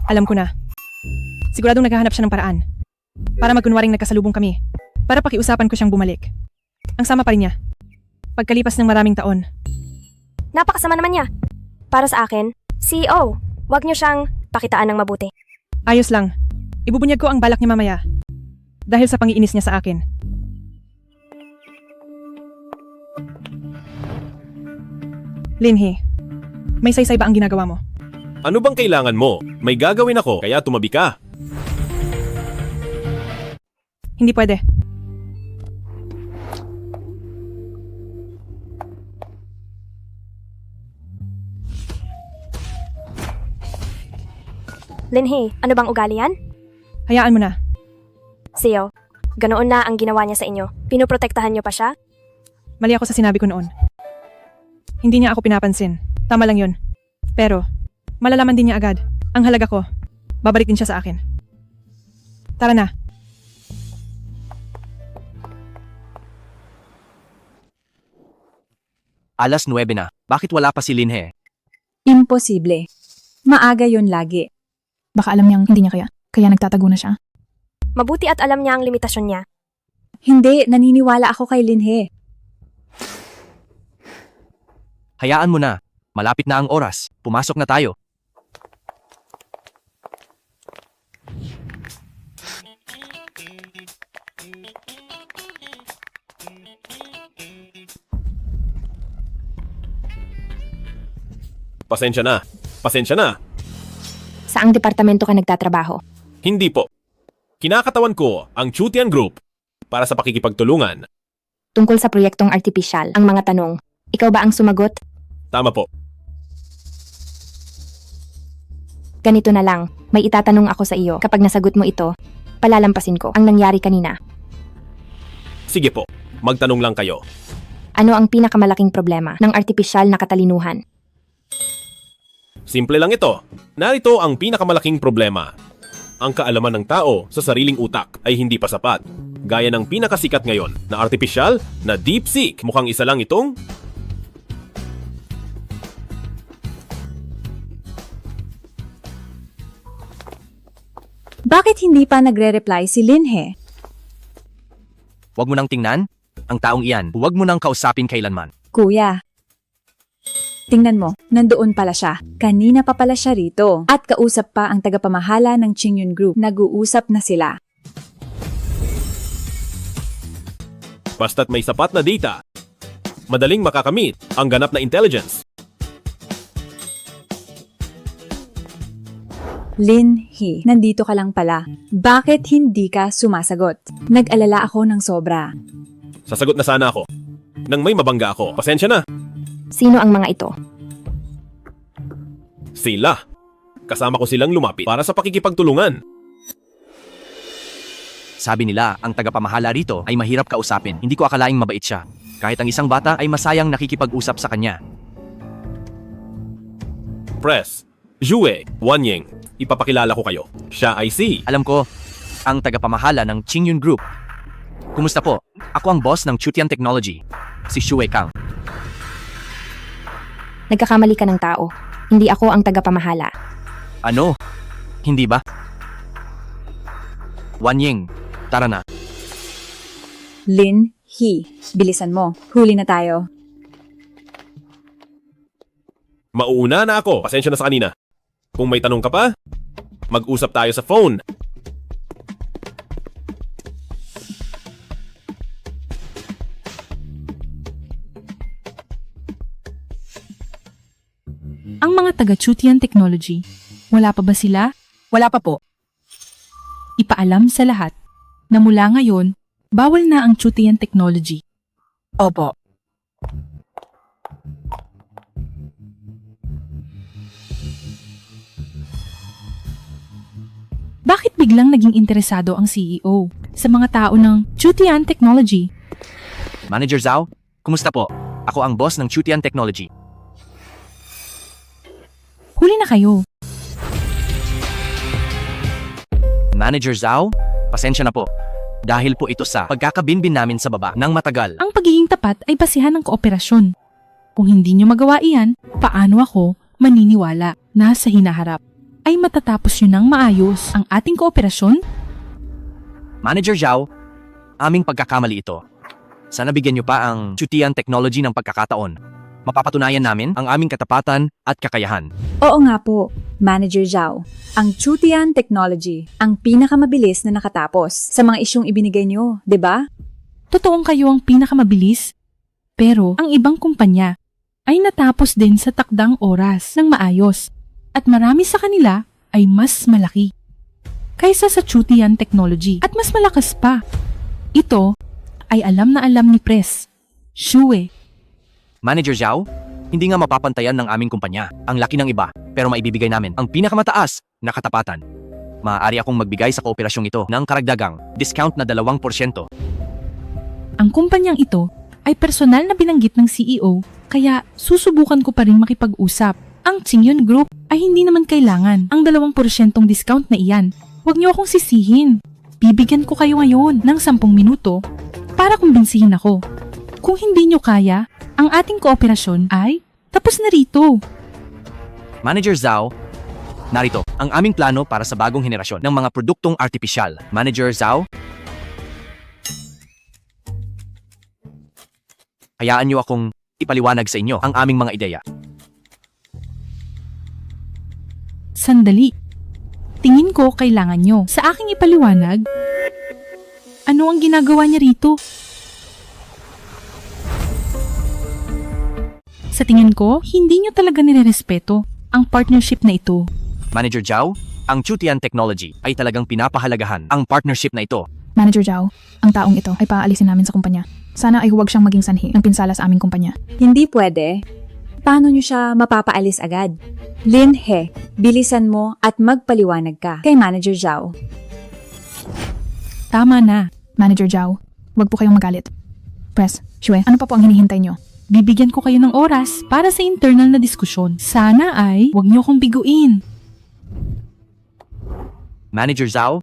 S5: Alam ko na. Siguradong naghahanap siya ng paraan. Para magkunwaring nagkasalubong kami. Para pakiusapan ko siyang bumalik. Ang sama pa rin niya. Pagkalipas ng maraming taon.
S13: Napakasama naman niya. Para sa akin, CEO, wag niyo siyang pakitaan ng mabuti.
S5: Ayos lang. Ibubunyag ko ang balak niya mamaya. Dahil sa pangiinis niya sa akin. Linhee, may saysay ba ang ginagawa mo?
S3: Ano bang kailangan mo? May gagawin ako, kaya tumabi ka.
S5: Hindi pwede.
S13: Linhee, ano bang ugali yan?
S5: Hayaan mo na.
S13: CEO, ganoon na ang ginawa niya sa inyo. Pinoprotektahan niyo pa siya?
S5: Mali ako sa sinabi ko noon. Hindi niya ako pinapansin. Tama lang yun. Pero, malalaman din niya agad. Ang halaga ko, babalik din siya sa akin. Tara na.
S15: Alas 9 na. Bakit wala pa si Linhee?
S10: Imposible. Maaga yon lagi.
S16: Baka alam niyang hindi niya kaya nagtatago na siya.
S13: Mabuti at alam niya ang limitasyon niya.
S10: Hindi, naniniwala ako kay Linhee.
S15: Hayaan mo na. Malapit na ang oras. Pumasok na tayo.
S3: Pasensya na. Pasensya na.
S13: Saang departamento ka nagtatrabaho?
S3: Hindi po. Kinakatawan ko ang Chutian Group para sa pakikipagtulungan.
S13: Tungkol sa proyektong artificial, ang mga tanong. Ikaw ba ang sumagot?
S3: Tama po.
S13: Ganito na lang, may itatanong ako sa iyo. Kapag nasagot mo ito, palalampasin ko ang nangyari kanina.
S3: Sige po, magtanong lang kayo.
S13: Ano ang pinakamalaking problema ng artificial na katalinuhan?
S3: Simple lang ito. Narito ang pinakamalaking problema. Ang kaalaman ng tao sa sariling utak ay hindi pa sapat. Gaya ng pinakasikat ngayon na artificial na DeepSeek. Mukhang isa lang itong
S10: Bakit hindi pa nagre-reply si Linhe?
S15: Huwag mo nang tingnan. Ang taong iyan, huwag mo nang kausapin kailanman.
S10: Kuya, tingnan mo, nandoon pala siya. Kanina pa pala siya rito. At kausap pa ang tagapamahala ng Qingyun Group. Nag-uusap na sila.
S3: Basta't may sapat na data, madaling makakamit ang ganap na intelligence.
S10: Linhe, nandito ka lang pala. Bakit hindi ka sumasagot? Nag-alala ako ng sobra.
S3: Sasagot na sana ako. Nang may mabangga ako, pasensya na.
S13: Sino ang mga ito?
S3: Sila. Kasama ko silang lumapit para sa pakikipagtulungan.
S15: Sabi nila, ang tagapamahala rito ay mahirap kausapin. Hindi ko akalaing mabait siya. Kahit ang isang bata ay masayang nakikipag-usap sa kanya.
S3: Press, Jue, Wanying, ipapakilala ko kayo. Siya ay si...
S15: Alam ko, ang tagapamahala ng Qingyun Group. Kumusta po? Ako ang boss ng Chutian Technology, si Shuei Kang.
S13: Nagkakamali ka ng tao. Hindi ako ang tagapamahala.
S15: Ano? Hindi ba? Wanying, tara na.
S10: Linhe, bilisan mo. Huli na tayo.
S3: Mauuna na ako. Pasensya na sa kanina. Kung may tanong ka pa, mag-usap tayo sa phone.
S5: Ang mga taga-Chutian Technology, wala pa ba sila?
S7: Wala pa po.
S5: Ipaalam sa lahat na mula ngayon, bawal na ang Chutian Technology.
S7: Opo.
S5: Bakit biglang naging interesado ang CEO sa mga tao ng Chutian Technology?
S15: Manager Zhao, kumusta po? Ako ang boss ng Chutian Technology.
S5: Huli na kayo.
S15: Manager Zhao, pasensya na po. Dahil po ito sa pagkakabinbin namin sa baba ng matagal.
S5: Ang pagiging tapat ay basihan ng kooperasyon. Kung hindi nyo magawa iyan, paano ako maniniwala na sa hinaharap ay matatapos nyo ng maayos ang ating kooperasyon?
S15: Manager Zhao, aming pagkakamali ito. Sana bigyan nyo pa ang Chutian Technology ng pagkakataon. Mapapatunayan namin ang aming katapatan at kakayahan.
S10: Oo nga po, Manager Zhao. Ang Chutian Technology, ang pinakamabilis na nakatapos sa mga isyong ibinigay nyo, di ba?
S5: Totoong kayo ang pinakamabilis, pero ang ibang kumpanya ay natapos din sa takdang oras ng maayos at marami sa kanila ay mas malaki kaysa sa Chutian Technology at mas malakas pa. Ito ay alam na alam ni Pres, Shuei.
S15: Manager Zhao, hindi nga mapapantayan ng aming kumpanya. Ang laki ng iba, pero maibibigay namin ang pinakamataas na katapatan. Maaari akong magbigay sa kooperasyong ito ng karagdagang discount na 2%.
S5: Ang kumpanyang ito ay personal na binanggit ng CEO, kaya susubukan ko pa rin makipag-usap. Ang Qingyun Group ay hindi naman kailangan ang 2% discount na iyan. Huwag niyo akong sisihin. Bibigyan ko kayo ngayon ng 10 minuto para kumbinsihin ako. Kung hindi niyo kaya, ang ating kooperasyon ay tapos na rito.
S15: Manager Zhao, narito ang aming plano para sa bagong henerasyon ng mga produktong artipisyal. Manager Zhao, hayaan niyo akong ipaliwanag sa inyo ang aming mga ideya.
S5: Sandali. Tingin ko kailangan nyo sa aking ipaliwanag ano ang ginagawa niya rito. Sa tingin ko, hindi nyo talaga nirerespeto ang partnership na ito.
S15: Manager Zhao, ang Chutian Technology ay talagang pinapahalagahan ang partnership na ito.
S16: Manager Zhao, ang taong ito ay paalisin namin sa kumpanya. Sana ay huwag siyang maging sanhi ng pinsala sa aming kumpanya.
S10: Hindi pwede. Paano nyo siya mapapaalis agad? Linhe, bilisan mo at magpaliwanag ka kay Manager Zhao.
S5: Tama na.
S16: Manager Zhao, huwag po kayong magalit. Pres, Shuei, ano pa po ang hinihintay nyo?
S5: Bibigyan ko kayo ng oras para sa internal na diskusyon. Sana ay huwag niyo akong biguin.
S15: Manager Zhao,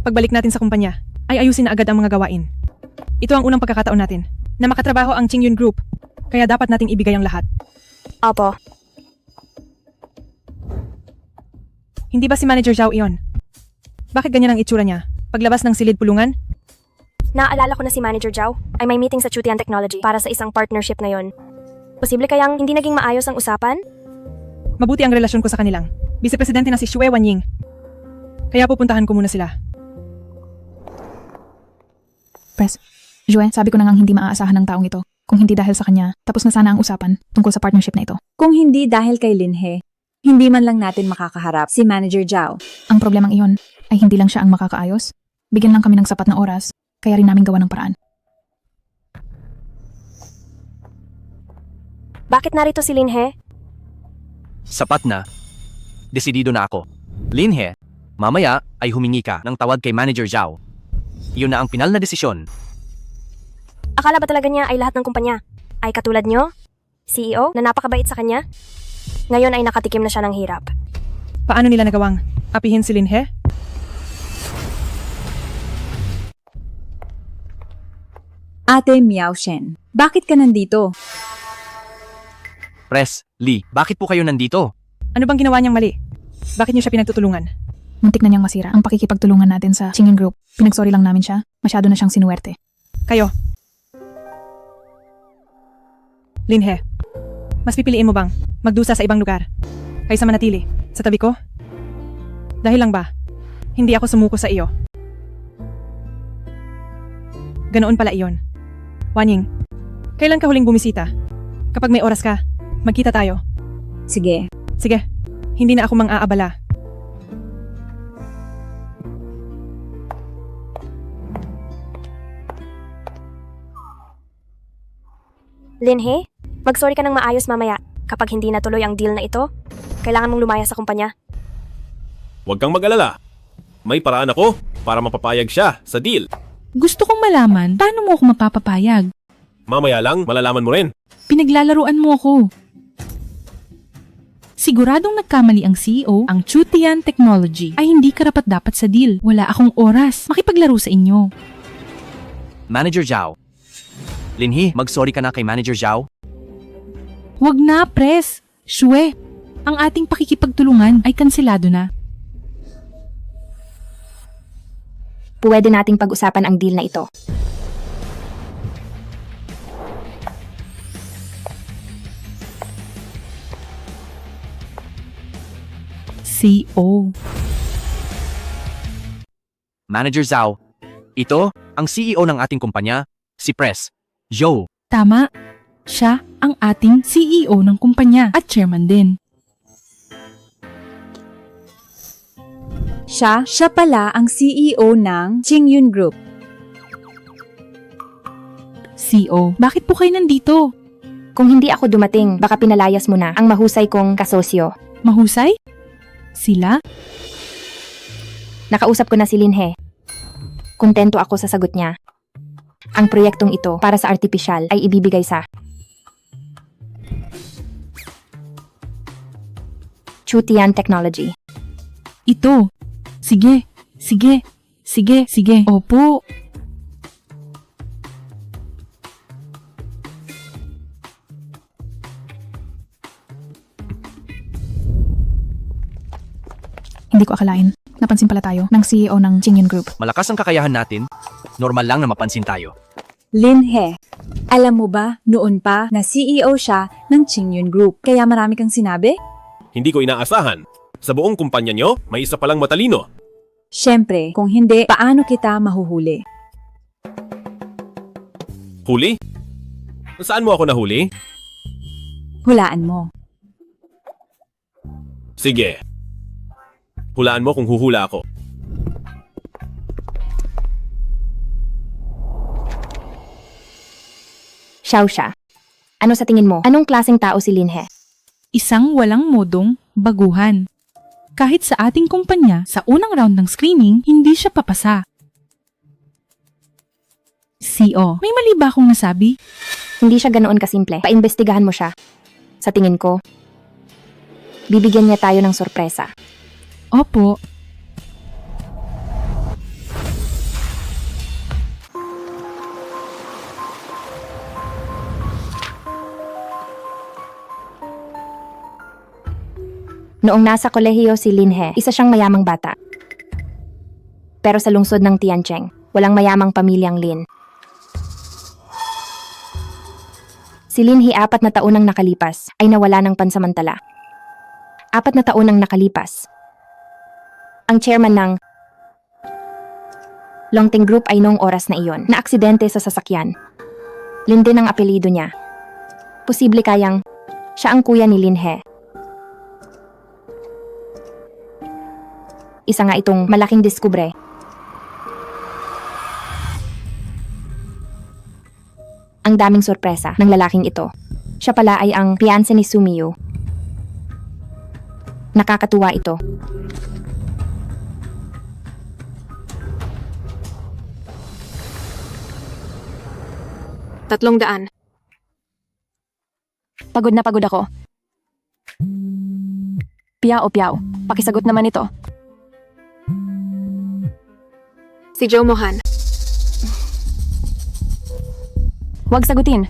S5: Pagbalik natin sa kumpanya, ay ayusin na agad ang mga gawain. Ito ang unang pagkakataon natin na makatrabaho ang Qingyun Group, kaya dapat nating ibigay ang lahat.
S13: Opo.
S5: Hindi ba si Manager Zhao iyon? Bakit ganyan ang itsura niya? Paglabas ng silid pulungan?
S13: Naaalala ko na si Manager Zhao ay may meeting sa Chutian Technology para sa isang partnership ngayon. Posible kayang hindi naging maayos ang usapan?
S5: Mabuti ang relasyon ko sa kanilang. Vice-presidente na si Xue Wanying. Kaya pupuntahan ko muna sila.
S16: Press. Jue, sabi ko na ngang hindi maaasahan ng taong ito. Kung hindi dahil sa kanya, tapos na sana ang usapan tungkol sa partnership na ito.
S10: Kung hindi dahil kay Linhe, hindi man lang natin makakaharap si Manager Zhao.
S16: Ang problemang iyon ay hindi lang siya ang makakaayos. Bigyan lang kami ng sapat na oras, kaya rin namin gawa ng paraan.
S13: Bakit narito si Linhe?
S15: Sapat na. Desidido na ako. Linhe, mamaya ay humingi ka ng tawag kay Manager Zhao. Iyon na ang pinal na desisyon.
S13: Akala ba talaga niya ay lahat ng kumpanya ay katulad niyo? CEO na napakabait sa kanya? Ngayon ay nakatikim na siya ng hirap.
S5: Paano nila nagawang apihin si Linhe?
S10: Ate Miao Shen, bakit ka nandito?
S15: Press, Lee, bakit po kayo nandito?
S5: Ano bang ginawa niyang mali? Bakit niyo siya pinagtutulungan?
S16: Muntik na niyang masira ang pakikipagtulungan natin sa Qingyan Group. Pinagsorry lang namin siya. Masyado na siyang sinuwerte.
S5: Kayo. Linhe, mas pipiliin mo bang magdusa sa ibang lugar kaysa manatili sa tabi ko? Dahil lang ba, hindi ako sumuko sa iyo? Ganoon pala iyon. Wanying, kailan ka huling bumisita? Kapag may oras ka, magkita tayo.
S10: Sige.
S5: Sige, hindi na ako mang-aabala.
S13: Linhe, magsorry ka ng maayos mamaya. Kapag hindi natuloy ang deal na ito, kailangan mong lumaya sa kumpanya.
S3: Huwag kang mag-alala. May paraan ako para mapapayag siya sa deal.
S17: Gusto kong malaman, paano mo ako mapapapayag?
S3: Mamaya lang, malalaman mo rin.
S17: Pinaglalaruan mo ako. Siguradong nagkamali ang CEO, ang Chutian Technology, ay hindi karapat-dapat sa deal. Wala akong oras makipaglaro sa inyo.
S15: Manager Zhao. Linhe, mag-sorry ka na kay Manager Zhao.
S17: Wag na, Press. Shue, ang ating pakikipagtulungan ay kanselado na.
S13: Pwede nating pag-usapan ang deal na ito.
S17: CEO.
S15: Manager Zhao. Ito, ang CEO ng ating kumpanya, si Press. Joe.
S17: Tama. Siya ang ating CEO ng kumpanya at chairman din.
S10: Siya pala ang CEO ng Qingyun Group.
S17: CEO, bakit po kayo nandito?
S13: Kung hindi ako dumating, baka pinalayas mo na ang mahusay kong kasosyo.
S17: Mahusay? Sila?
S13: Nakausap ko na si Linhe. Kontento ako sa sagot niya. Ang proyektong ito para sa artificial ay ibibigay sa Chutian Technology.
S17: Ito. Sige. Sige. Sige. Sige. Opo.
S16: Hindi ko akalain. Napansin pala tayo ng CEO ng Qingyan Group.
S15: Malakas ang kakayahan natin. Normal lang na mapansin tayo.
S10: Linhe, alam mo ba, noon pa na CEO siya ng Qingyun Group. Kaya marami kang sinabi?
S3: Hindi ko inaasahan. Sa buong kumpanya nyo, may isa palang matalino.
S10: Siyempre, kung hindi, paano kita mahuhuli?
S3: Huli? Saan mo ako nahuli?
S10: Hulaan mo.
S3: Sige. Hulaan mo kung huhula ako.
S13: Xiao siya. Ano sa tingin mo? Anong klaseng tao si Linhe?
S17: Isang walang modong baguhan. Kahit sa ating kumpanya, sa unang round ng screening, hindi siya papasa. CEO, may mali ba akong nasabi?
S13: Hindi siya ganoon kasimple. Paimbestigahan mo siya. Sa tingin ko, bibigyan niya tayo ng sorpresa.
S17: Opo.
S13: Noong nasa kolehiyo si Linhe, isa siyang mayamang bata. Pero sa lungsod ng Tianjin, walang mayamang pamilyang Lin. Si Linhe 4 na taon ang nakalipas ay nawala ng pansamantala. 4 na taon ang nakalipas. Ang chairman ng Longting Group ay noong oras na iyon na aksidente sa sasakyan. Lin din ang apelido niya. Posible kayang siya ang kuya ni Linhe. Isa nga itong malaking diskubre. Ang daming sorpresa ng lalaking ito. Siya pala ay ang fiancé ni Sumiyu. Nakakatuwa ito.
S2: $300.
S1: Pagod na pagod ako. Piao, pakisagot naman ito.
S2: Si Joe Mohan.
S1: Huwag sagutin.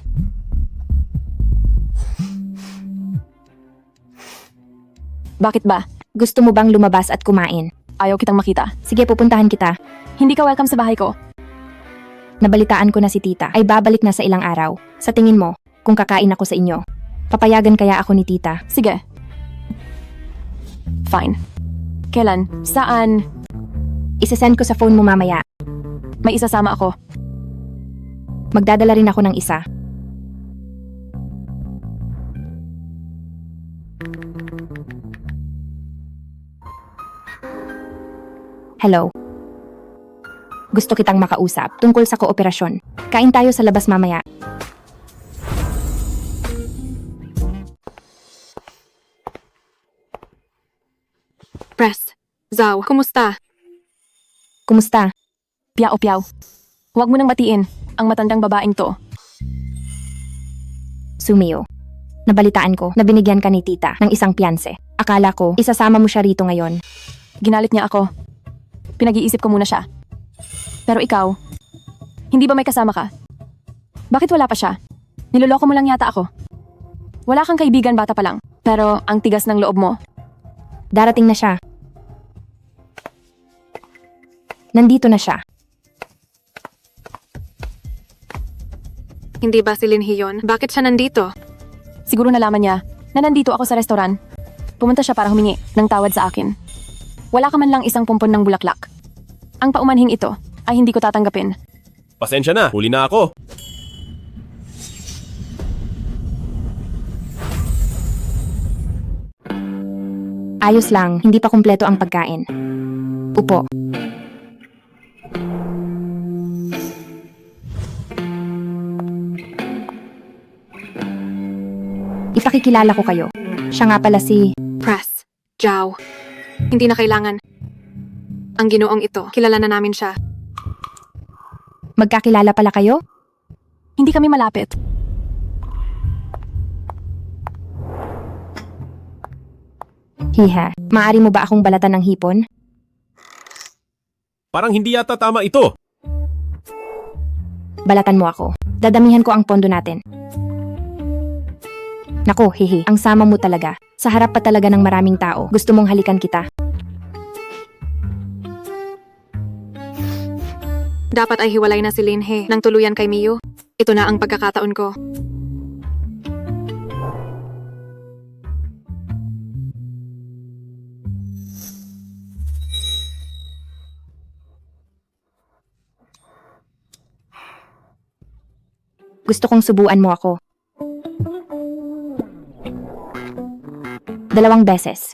S1: Bakit ba?
S13: Gusto mo bang lumabas at kumain?
S1: Ayaw kitang makita.
S13: Sige, pupuntahan kita.
S1: Hindi ka welcome sa bahay ko.
S13: Nabalitaan ko na si tita ay babalik na sa ilang araw. Sa tingin mo, kung kakain ako sa inyo, papayagan kaya ako ni tita?
S1: Sige. Fine. Kailan? Saan?
S13: Isesend ko sa phone mo mamaya.
S1: May isasama ako.
S13: Magdadala rin ako ng isa. Hello. Gusto kitang makausap tungkol sa kooperasyon. Kain tayo sa labas mamaya.
S2: Press. Zhao, kumusta?
S13: Kumusta?
S1: Piao. Huwag mo nang batiin ang matandang babaeng to.
S13: Sumiyo. Nabalitaan ko na binigyan ka ni tita ng isang piyanse. Akala ko, isasama mo siya rito ngayon.
S1: Ginalit niya ako. Pinag-iisip ko muna siya. Pero ikaw, hindi ba may kasama ka? Bakit wala pa siya? Niloloko mo lang yata ako. Wala kang kaibigan, bata pa lang. Pero ang tigas ng loob mo.
S13: Darating na siya. Nandito na siya.
S2: Hindi ba si Linhe yun? Bakit siya nandito?
S1: Siguro nalaman niya na nandito ako sa restoran. Pumunta siya para humingi ng tawad sa akin. Wala ka man lang isang pumpon ng bulaklak. Ang paumanhing ito ay hindi ko tatanggapin.
S3: Pasensya na, huli na ako.
S13: Ayos lang, hindi pa kumpleto ang pagkain. Upo. Ipakikilala ko kayo. Siya nga pala si...
S2: Press. Zhao. Hindi na kailangan. Ang ginoong ito, kilala na namin siya.
S13: Magkakilala pala kayo?
S1: Hindi kami malapit.
S13: Hiha, maaari mo ba akong balatan ng hipon?
S3: Parang hindi yata tama ito.
S13: Balatan mo ako. Dadamihan ko ang pondo natin. Naku, hihi, ang sama mo talaga. Sa harap pa talaga ng maraming tao. Gusto mong halikan kita.
S2: Dapat ay hiwalay na si Linhe nang tuluyan kay Miyu. Ito na ang pagkakataon ko.
S13: Gusto kong subuan mo ako. 2 beses.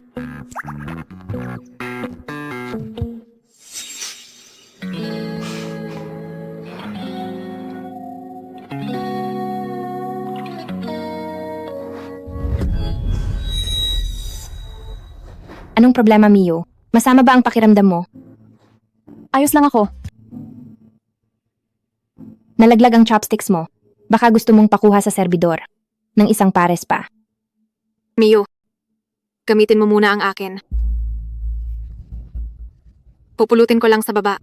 S13: Anong problema, Miyu? Masama ba ang pakiramdam mo?
S1: Ayos lang ako.
S13: Nalaglag ang chopsticks mo. Baka gusto mong pakuha sa serbidor ng isang pares pa.
S2: Miyu, gamitin mo muna ang akin. Pupulutin ko lang sa baba.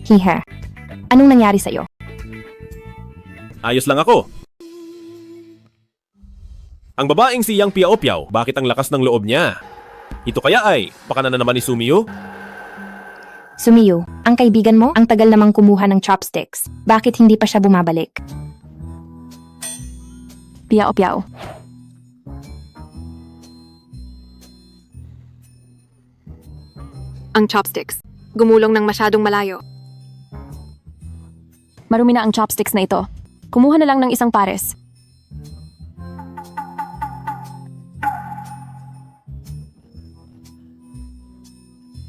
S13: Hiha. Anong nangyari sa'yo?
S3: Ayos lang ako. Ang babaeng si Yang Piao Piao, bakit ang lakas ng loob niya? Ito kaya ay pakana na naman ni Sumiyu?
S13: Sumiyu, ang kaibigan mo, ang tagal namang kumuha ng chopsticks. Bakit hindi pa siya bumabalik?
S1: Piao Piao.
S2: Ang chopsticks. Gumulong ng masyadong malayo.
S1: Marumi na ang chopsticks na ito. Kumuha na lang ng isang pares.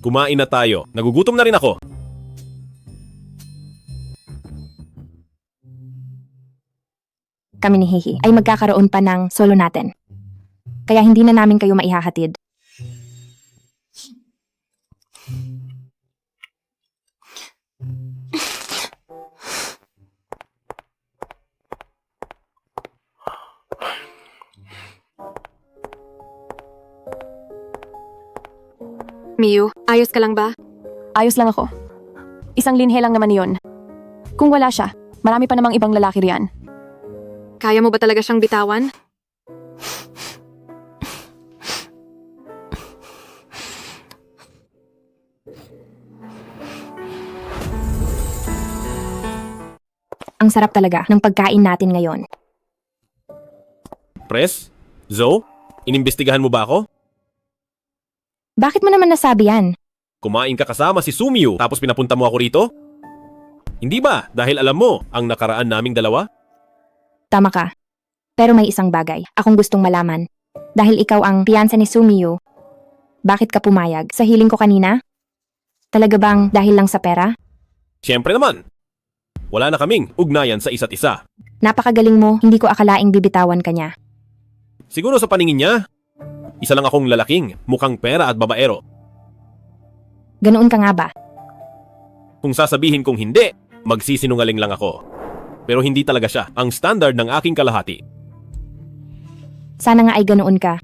S3: Kumain na tayo. Nagugutom na rin ako.
S13: Kami ni Hihi ay magkakaroon pa ng solo natin. Kaya hindi na namin kayo maihahatid.
S2: Miyu, ayos ka lang ba?
S1: Ayos lang ako. Isang linhe lang naman yun. Kung wala siya, marami pa namang ibang lalaki riyan.
S2: Kaya mo ba talaga siyang bitawan?
S13: Ang sarap talaga ng pagkain natin ngayon.
S3: Pres? Zo? Inimbestigahan mo ba ako?
S13: Bakit mo naman nasabi yan?
S3: Kumain ka kasama si Sumiyu tapos pinapunta mo ako rito? Hindi ba dahil alam mo ang nakaraan naming dalawa?
S13: Tama ka. Pero may isang bagay akong gustong malaman. Dahil ikaw ang piyansa ni Sumiyu, bakit ka pumayag sa hiling ko kanina? Talaga bang dahil lang sa pera?
S3: Siyempre naman. Wala na kaming ugnayan sa isa't isa.
S13: Napakagaling mo, hindi ko akalaing bibitawan ka niya.
S3: Siguro sa paningin niya, isa lang akong lalaking, mukhang pera at babaero.
S13: Ganoon ka nga ba?
S3: Kung sasabihin kong hindi, magsisinungaling lang ako. Pero hindi talaga siya ang standard ng aking kalahati.
S13: Sana nga ay ganoon ka.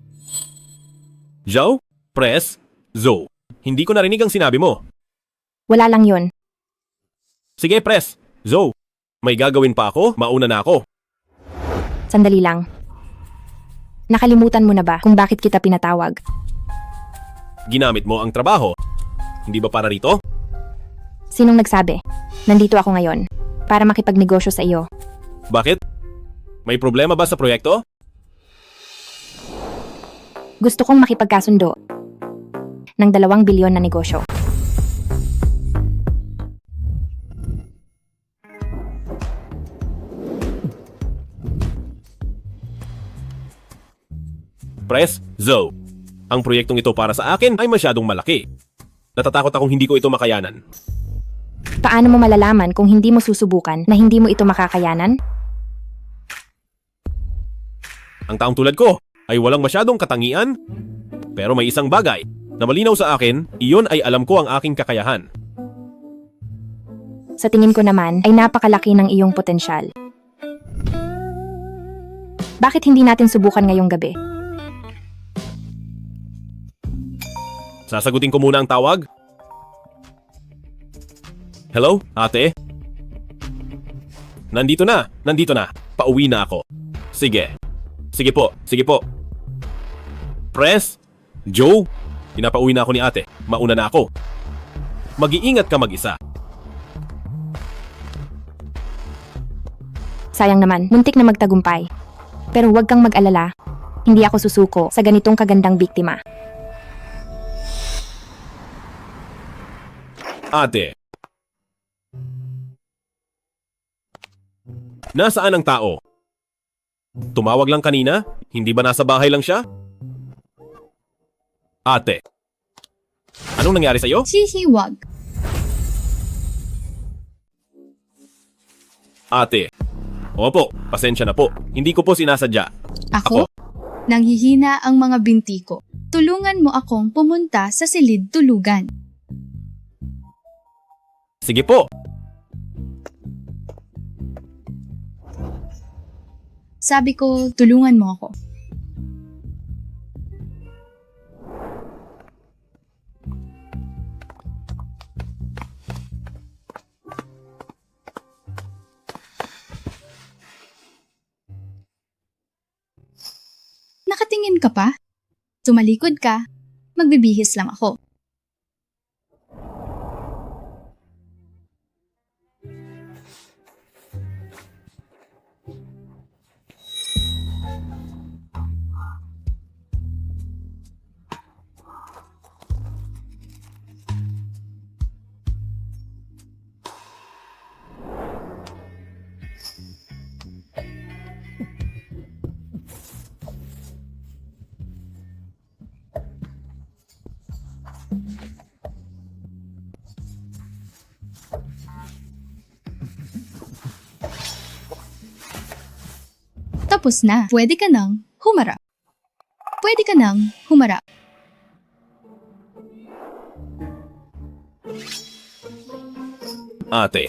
S3: Zhao, Pres, Zo. Hindi ko narinig ang sinabi mo.
S13: Wala lang yon.
S3: Sige, Pres, Zo. May gagawin pa ako, mauna na ako.
S13: Sandali lang. Nakalimutan mo na ba kung bakit kita pinatawag?
S3: Ginamit mo ang trabaho. Hindi ba para rito?
S13: Sinong nagsabi? Nandito ako ngayon para makipagnegosyo sa iyo.
S3: Bakit? May problema ba sa proyekto?
S13: Gusto kong makipagkasundo ng 2 bilyon na negosyo.
S3: Pres, Zo. Ang proyektong ito para sa akin ay masyadong malaki. Natatakot akong hindi ko ito makayanan.
S13: Paano mo malalaman kung hindi mo susubukan na hindi mo ito makakayanan?
S3: Ang taong tulad ko ay walang masyadong katangian. Pero may isang bagay na malinaw sa akin, iyon ay alam ko ang aking kakayahan.
S13: Sa tingin ko naman ay napakalaki ng iyong potensyal. Bakit hindi natin subukan ngayong gabi?
S3: Sasagutin ko muna ang tawag. Hello, ate? Nandito na. Pauwi na ako. Sige. Sige po. Pres, Joe, pinapauwi na ako ni ate. Mauna na ako. Mag-iingat ka mag-isa.
S13: Sayang naman, muntik na magtagumpay. Pero huwag kang mag-alala. Hindi ako susuko sa ganitong kagandang biktima.
S3: Ate. Nasaan ang tao? Tumawag lang kanina? Hindi ba nasa bahay lang siya? Ate. Anong nangyari sa'yo?
S14: Hihiwag.
S3: Ate. Opo, pasensya na po. Hindi ko po sinasadya.
S14: Ako? Nanghihina ang mga binti ko. Tulungan mo akong pumunta sa silid tulugan.
S3: Sige po.
S14: Sabi ko, tulungan mo ako. ka pa? Tumalikod ka. Magbibihis lang ako. Tapos na. Pwede ka nang humarap. Pwede ka nang humarap.
S3: Ate,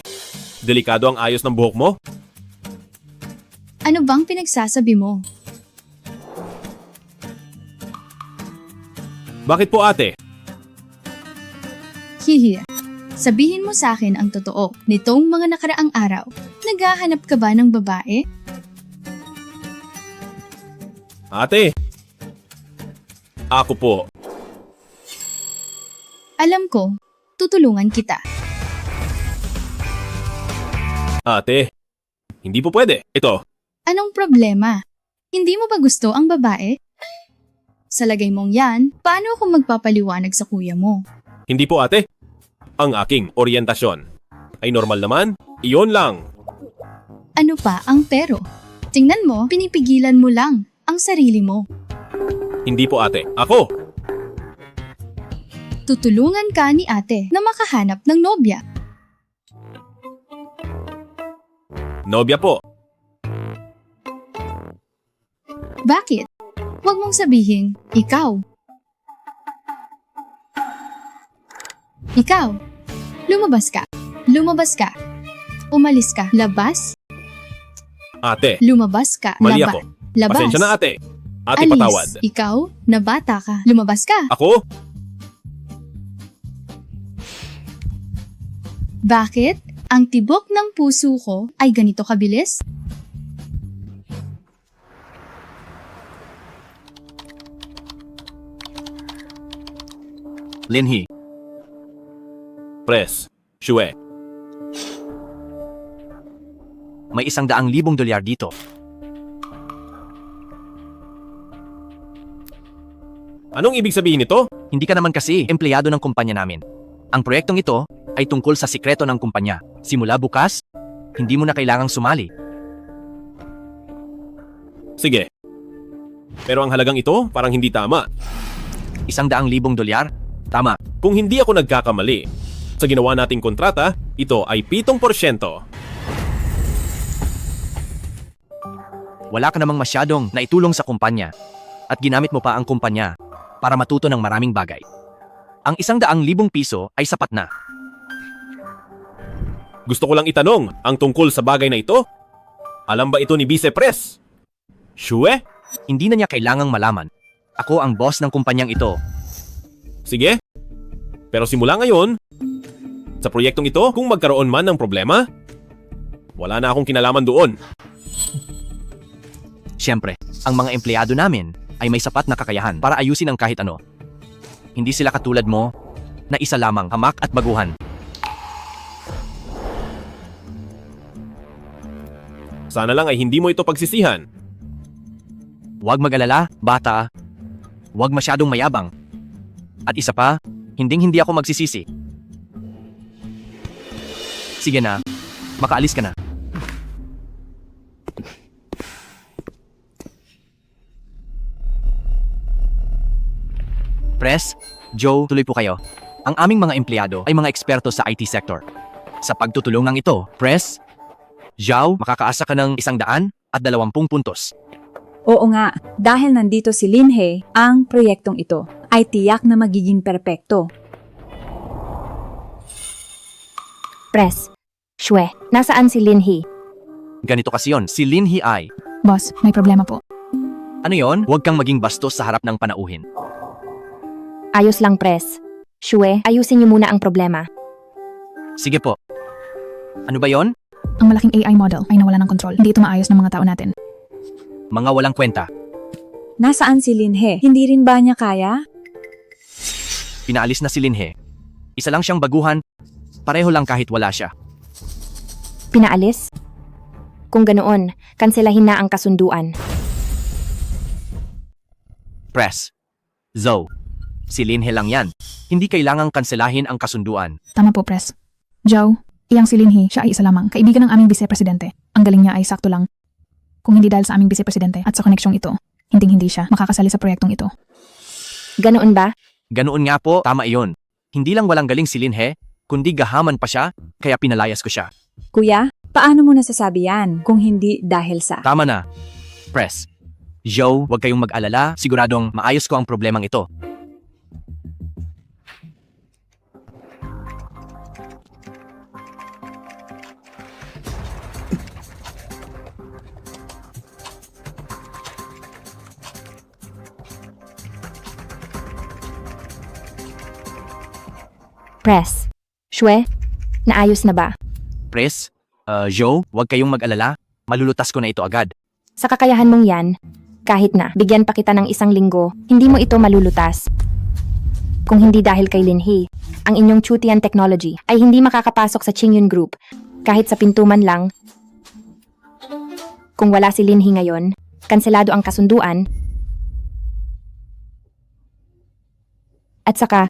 S3: delikado ang ayos ng buhok mo?
S14: Ano bang pinagsasabi mo?
S3: Bakit po ate?
S14: Hihi. Sabihin mo sa akin ang totoo. Nitong mga nakaraang araw, naghahanap ka ba ng babae?
S3: Ate! Ako po.
S14: Alam ko, tutulungan kita.
S3: Ate, hindi po pwede. Ito,
S14: Anong problema? Hindi mo ba gusto ang babae? Sa lagay mong yan, paano ako magpapaliwanag sa kuya mo?
S3: hindi po ate. Ang aking oryentasyon ay normal naman. Iyon lang.
S14: Ano pa ang pero? Tingnan mo, pinipigilan mo lang ang sarili mo.
S3: Hindi po ate. Ako!
S14: Tutulungan ka ni ate na makahanap ng nobya.
S3: Nobya po.
S14: Bakit? Huwag mong sabihin, ikaw. Ikaw. Lumabas ka. Lumabas ka. Umalis ka. Labas.
S3: Ate,
S14: Lumabas ka.
S3: mali ako.
S14: Labas.
S3: Pasensya na ate. Ate,
S14: Alis.
S3: patawad.
S14: Ikaw, na bata ka. Lumabas ka.
S3: Ako?
S14: Bakit? Ang tibok ng puso ko ay ganito kabilis?
S15: Linhi,
S3: Pres. Shue.
S15: may $100,000 dito.
S3: Anong ibig sabihin nito?
S15: Hindi ka naman kasi empleyado ng kumpanya namin. Ang proyektong ito ay tungkol sa sikreto ng kumpanya. Simula bukas, hindi mo na kailangang sumali.
S3: Sige. Pero ang halagang ito parang hindi tama.
S15: $100,000? Tama.
S3: Kung hindi ako nagkakamali, sa ginawa nating kontrata, ito ay 7%.
S15: Wala ka namang masyadong naitulong sa kumpanya at ginamit mo pa ang kumpanya para matuto ng maraming bagay. Ang $100,000 ay sapat na.
S3: Gusto ko lang itanong ang tungkol sa bagay na ito. Alam ba ito ni Vice Pres? Shue?
S15: Hindi na niya kailangang malaman. Ako ang boss ng kumpanyang ito.
S3: Sige. Pero simula ngayon, sa proyektong ito, kung magkaroon man ng problema, wala na akong kinalaman doon.
S15: Siyempre, ang mga empleyado namin ay may sapat na kakayahan para ayusin ang kahit ano. Hindi sila katulad mo na isa lamang hamak at baguhan.
S3: Sana lang ay hindi mo ito pagsisihan.
S15: Huwag mag-alala, bata. Huwag masyadong mayabang. At isa pa, hindi ako magsisisi. Sige na, makaalis ka na. Pres, Joe, tuloy po kayo. Ang aming mga empleyado ay mga eksperto sa IT sector. Sa pagtutulungang ito, Pres, Zhao, makakaasa ka ng 120 puntos.
S10: Oo nga, dahil nandito si Linhe, ang proyektong ito ay tiyak na magiging perpekto.
S13: Pres. Shue, nasaan si Linhe?
S15: Ganito kasi yon, si Linhe ay...
S16: Boss, may problema po.
S15: Ano yon? Huwag kang maging bastos sa harap ng panauhin.
S13: Ayos lang, Pres. Shue, ayusin niyo muna ang problema.
S15: Sige po. Ano ba yon?
S16: Ang malaking AI model ay nawala ng control. Hindi ito maayos ng mga tao natin.
S15: Mga walang kwenta.
S10: Nasaan si Linhe? Hindi rin ba niya kaya?
S15: Pinaalis na si Linhe. Isa lang siyang baguhan. Pareho lang kahit wala siya.
S13: Pinaalis? Kung ganoon, kanselahin na ang kasunduan.
S15: Press. Zoe. Si Linhe lang yan. Hindi kailangang kanselahin ang kasunduan.
S16: Tama po, Pres. Joe, iyang si Linhe, siya ay isa lamang. Kaibigan ng aming vice-presidente. Ang galing niya ay sakto lang. Kung hindi dahil sa aming vice-presidente at sa koneksyong ito, hindi siya makakasali sa proyektong ito.
S13: Ganoon ba?
S15: Ganoon nga po, tama iyon. Hindi lang walang galing si Linhe, kundi gahaman pa siya, kaya pinalayas ko siya.
S10: Kuya, paano mo nasasabi yan kung hindi dahil sa...
S15: Tama na. Press. Joe, huwag kayong mag-alala, siguradong maayos ko ang problemang ito.
S13: Press. Shwe, naayos na ba?
S15: Press, Joe, huwag kayong mag-alala, malulutas ko na ito agad.
S13: Sa kakayahan mong yan, kahit na bigyan pa kita ng 1 linggo, hindi mo ito malulutas. Kung hindi dahil kay Linhe, ang inyong Chutian technology ay hindi makakapasok sa Qingyun Group kahit sa pintuman lang. Kung wala si Linhe ngayon, kanselado ang kasunduan. At saka,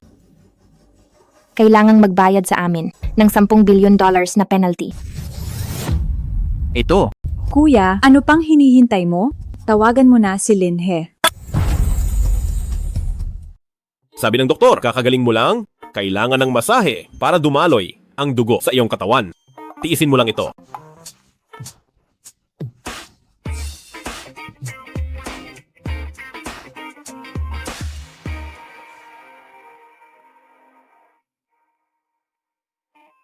S13: kailangang magbayad sa amin ng $10 billion na penalty.
S15: Ito.
S10: Kuya, ano pang hinihintay mo? Tawagan mo na si Linhe.
S3: Sabi ng doktor, kakagaling mo lang, kailangan ng masahe para dumaloy ang dugo sa iyong katawan. Tiisin mo lang ito.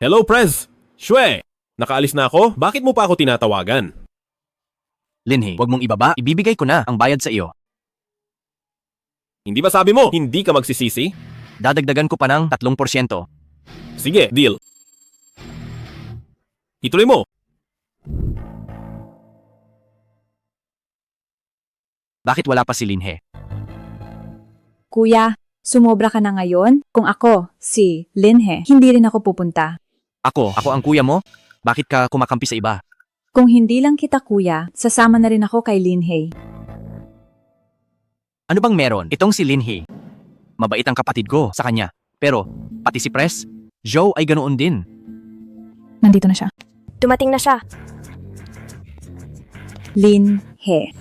S3: Hello, Prez! Shwe! Nakaalis na ako? Bakit mo pa ako tinatawagan?
S15: Linhe, huwag mong ibaba, ibibigay ko na ang bayad sa iyo.
S3: Hindi ba sabi mo, hindi ka magsisisi?
S15: Dadagdagan ko pa ng 3%.
S3: Sige, deal. Ituloy mo.
S15: Bakit wala pa si Linhe?
S10: Kuya, sumobra ka na ngayon? Kung ako, si Linhe, hindi rin ako pupunta.
S15: Ako ang kuya mo? Bakit ka kumakampi sa iba?
S10: Kung hindi lang kita kuya, sasama na rin ako kay Linhe.
S15: Ano bang meron? Itong si Linhe. Mabait ang kapatid ko sa kanya. Pero, pati si Press, Joe ay ganoon din.
S16: Nandito na siya.
S13: Dumating na siya.
S10: Linhe.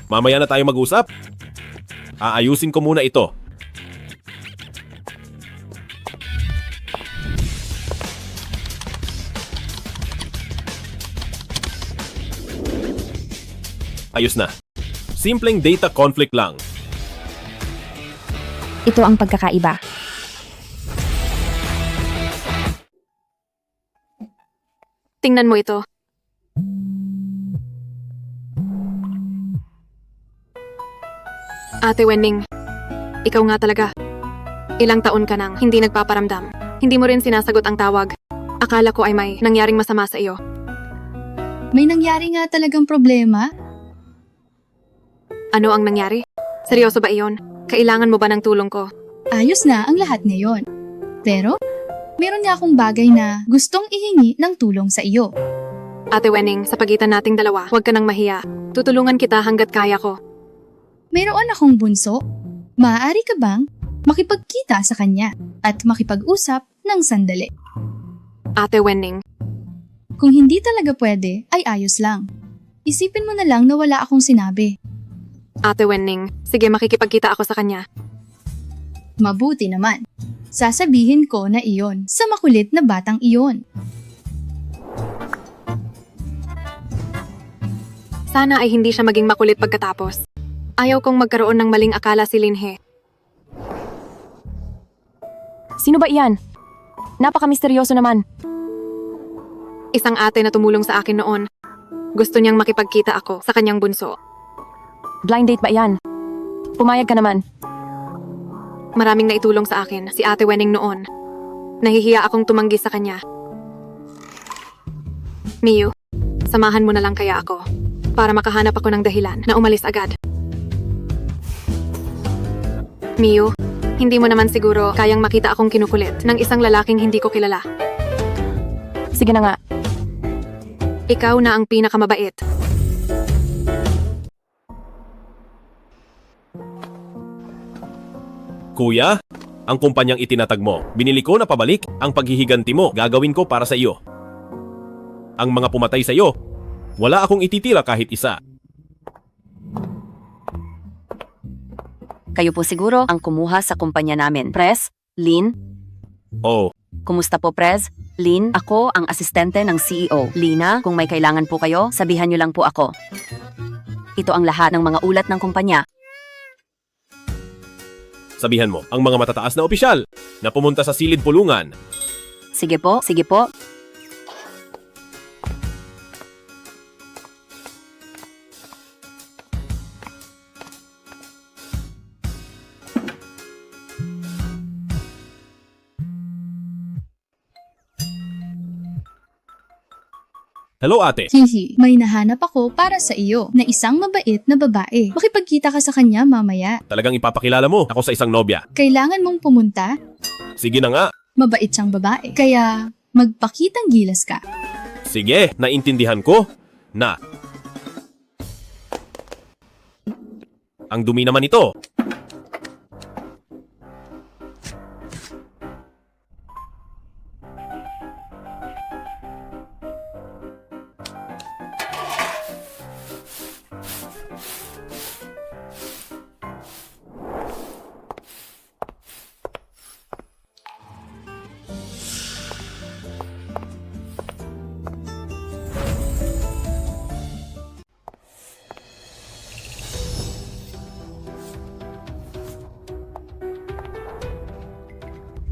S3: Mamaya na tayo mag-usap. Aayusin ko muna ito. Ayos na. Simpleng data conflict lang.
S13: Ito ang pagkakaiba.
S2: Tingnan mo ito. Ate Wenning, ikaw nga talaga. Ilang taon ka nang hindi nagpaparamdam. Hindi mo rin sinasagot ang tawag. Akala ko ay may nangyaring masama sa iyo.
S14: May nangyari nga talagang problema?
S2: Ano ang nangyari? Seryoso ba iyon? Kailangan mo ba ng tulong ko?
S14: Ayos na ang lahat ngayon. Pero, meron nga akong bagay na gustong ihingi ng tulong sa iyo.
S2: Ate Wenning, sa pagitan nating dalawa, huwag ka nang mahiya. Tutulungan kita hanggat kaya ko.
S14: Mayroon akong bunso. Maaari ka bang makipagkita sa kanya at makipag-usap ng sandali?
S2: Ate Wenning.
S14: Kung hindi talaga pwede, ay ayos lang. Isipin mo na lang na wala akong sinabi.
S2: Ate Wenning, sige makikipagkita ako sa kanya.
S14: Mabuti naman. Sasabihin ko na iyon sa makulit na batang iyon.
S2: Sana ay hindi siya maging makulit pagkatapos. Ayaw kong magkaroon ng maling akala si Linhe.
S1: Sino ba iyan? Napaka-misteryoso naman.
S2: Isang ate na tumulong sa akin noon. Gusto niyang makipagkita ako sa kanyang bunso.
S1: Blind date ba iyan? Pumayag ka naman.
S2: Maraming naitulong sa akin si Ate Wenning noon. Nahihiya akong tumanggi sa kanya. Miyu, samahan mo na lang kaya ako para makahanap ako ng dahilan na umalis agad. Miu, hindi mo naman siguro kayang makita akong kinukulit ng isang lalaking hindi ko kilala.
S1: Sige na nga.
S2: Ikaw na ang pinakamabait.
S3: Kuya, ang kumpanyang itinatag mo, binili ko na pabalik. Ang paghihiganti mo, gagawin ko para sa iyo. Ang mga pumatay sa iyo, wala akong ititira kahit isa.
S4: Kayo po siguro ang kumuha sa kumpanya namin. Pres, Lin,
S3: Oh,
S4: kumusta po Pres? Lin, ako ang asistente ng CEO. Lina, kung may kailangan po kayo, sabihan niyo lang po ako. Ito ang lahat ng mga ulat ng kumpanya.
S3: sabihan mo ang mga matataas na opisyal na pumunta sa silid pulungan.
S4: Sige po, sige po.
S3: Hello ate.
S14: Hihi, may nahanap ako para sa iyo na isang mabait na babae. Makipagkita ka sa kanya mamaya.
S3: Talagang ipapakilala mo ako sa isang nobya.
S14: Kailangan mong pumunta.
S3: Sige na nga.
S14: Mabait siyang babae. Kaya magpakitang gilas ka.
S3: Sige, naintindihan ko na. Ang dumi naman ito.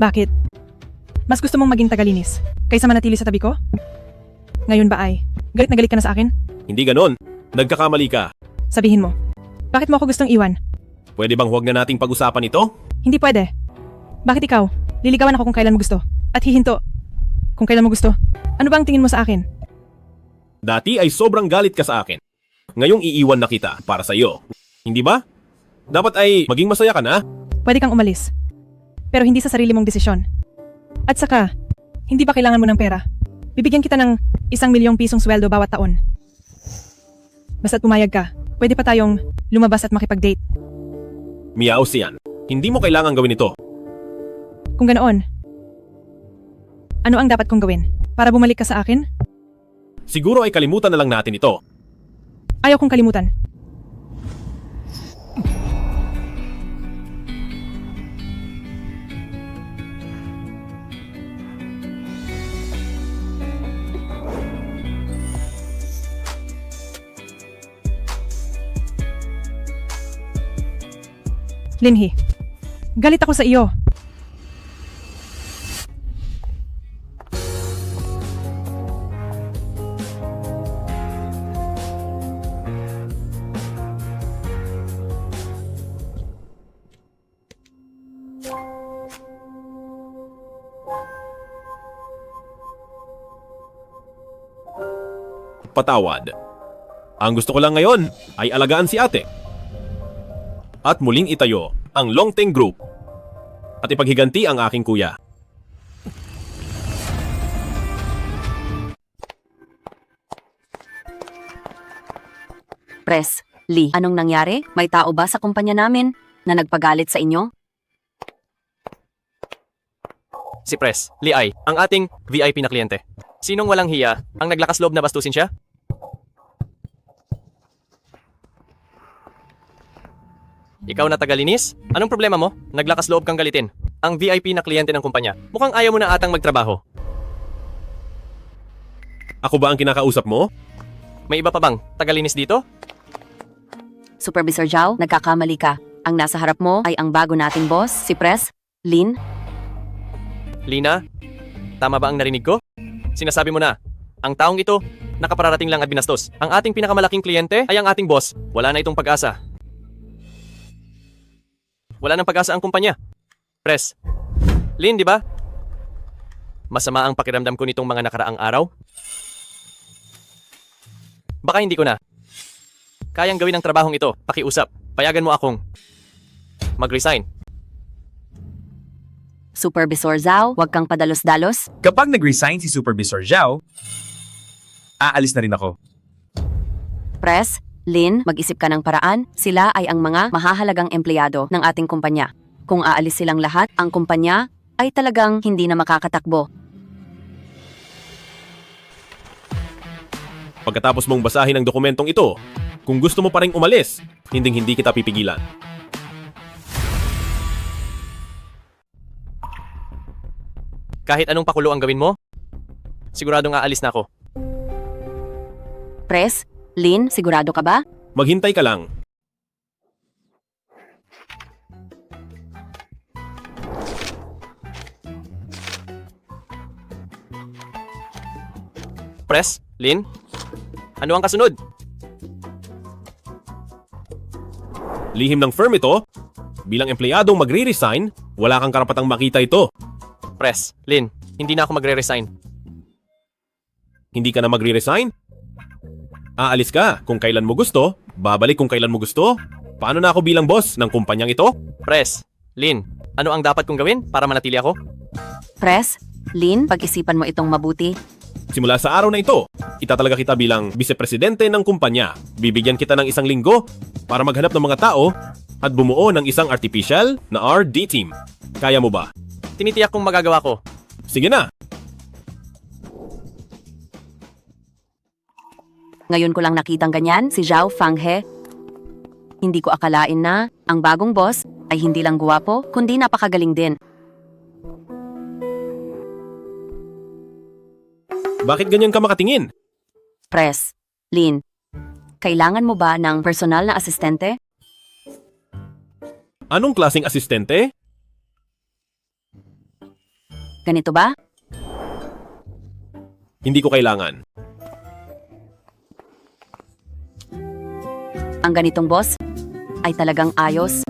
S5: Bakit? Mas gusto mong maging tagalinis kaysa manatili sa tabi ko? Ngayon ba ay, galit na galit ka na sa akin?
S3: Hindi ganon. Nagkakamali ka.
S5: Sabihin mo, bakit mo ako gustong iwan?
S3: Pwede bang huwag na nating pag-usapan ito?
S5: Hindi pwede. Bakit ikaw? Liligawan ako kung kailan mo gusto. At hihinto kung kailan mo gusto. Ano ba ang tingin mo sa akin?
S3: Dati ay sobrang galit ka sa akin. Ngayong iiwan na kita para sa iyo. Hindi ba? Dapat ay maging masaya ka na.
S5: Pwede kang umalis. Pero hindi sa sarili mong desisyon. At saka, hindi ba kailangan mo ng pera? Bibigyan kita ng 1,000,000 pisong sweldo bawat taon. Basta't pumayag ka, pwede pa tayong lumabas at makipag-date.
S3: Miao siyan. Hindi mo kailangan gawin ito.
S5: Kung ganoon, ano ang dapat kong gawin? Para bumalik ka sa akin?
S3: Siguro ay kalimutan na lang natin ito.
S5: Ayaw kong kalimutan. Linhi, galit ako sa iyo.
S3: Patawad. Ang gusto ko lang ngayon ay alagaan si ate. At muling itayo ang Longteng Group at ipaghiganti ang aking kuya.
S4: Pres, Lee, anong nangyari? May tao ba sa kumpanya namin na nagpagalit sa inyo?
S15: Si Pres, Lee Ai, ang ating VIP na kliyente. Sinong walang hiya ang naglakas loob na bastusin siya? Ikaw na tagalinis? Anong problema mo? Naglakas loob kang galitin. Ang VIP na kliyente ng kumpanya. Mukhang ayaw mo na atang magtrabaho.
S3: Ako ba ang kinakausap mo?
S15: May iba pa bang tagalinis dito?
S4: Supervisor Zhao, nagkakamali ka. Ang nasa harap mo ay ang bago nating boss, si Pres, Lin.
S15: Lina, tama ba ang narinig ko? Sinasabi mo na, ang taong ito, nakapararating lang at binastos. Ang ating pinakamalaking kliyente ay ang ating boss. Wala na itong pag-asa. Wala nang pag-asa ang kumpanya. Pres, Lin, di ba? Masama ang pakiramdam ko nitong mga nakaraang araw. Baka hindi ko na. Kayang gawin ang trabahong ito, pakiusap. Payagan mo akong mag-resign.
S4: Supervisor Zhao, huwag kang padalos-dalos.
S11: Kapag nag-resign si Supervisor Zhao, aalis na rin ako.
S4: Press, Lin, mag-isip ka ng paraan. Sila ay ang mga mahahalagang empleyado ng ating kumpanya. Kung aalis silang lahat, ang kumpanya ay talagang hindi na makakatakbo.
S3: Pagkatapos mong basahin ang dokumentong ito, kung gusto mo pa ring umalis, hindi kita pipigilan.
S15: Kahit anong pakulo ang gawin mo, siguradong aalis na ako.
S4: Press, Lin, sigurado ka ba?
S3: Maghintay ka lang.
S15: Press, Lin, ano ang kasunod?
S3: Lihim ng firm ito, bilang empleyadong magre-resign, wala kang karapatang makita ito.
S15: Press, Lin, hindi na ako magre-resign.
S3: Hindi ka na magre-resign? Aalis ka kung kailan mo gusto, babalik kung kailan mo gusto. Paano na ako bilang boss ng kumpanyang ito?
S15: Press, Lin, ano ang dapat kong gawin para manatili ako?
S4: Press, Lin, pag-isipan mo itong mabuti.
S3: Simula sa araw na ito, itatalaga kita bilang vice-presidente ng kumpanya. Bibigyan kita ng 1 linggo para maghanap ng mga tao at bumuo ng isang artificial na RD team. Kaya mo ba?
S15: Tinitiyak kong magagawa ko.
S3: Sige na!
S4: Ngayon ko lang nakitang ganyan, si Zhao Fanghe. Hindi ko akalain na ang bagong boss ay hindi lang guwapo, kundi napakagaling din.
S3: Bakit ganyan ka makatingin?
S4: Press, Lin, kailangan mo ba ng personal na asistente?
S3: Anong klaseng asistente?
S4: Ganito ba?
S3: Hindi ko kailangan.
S4: Ang ganitong boss ay talagang ayos.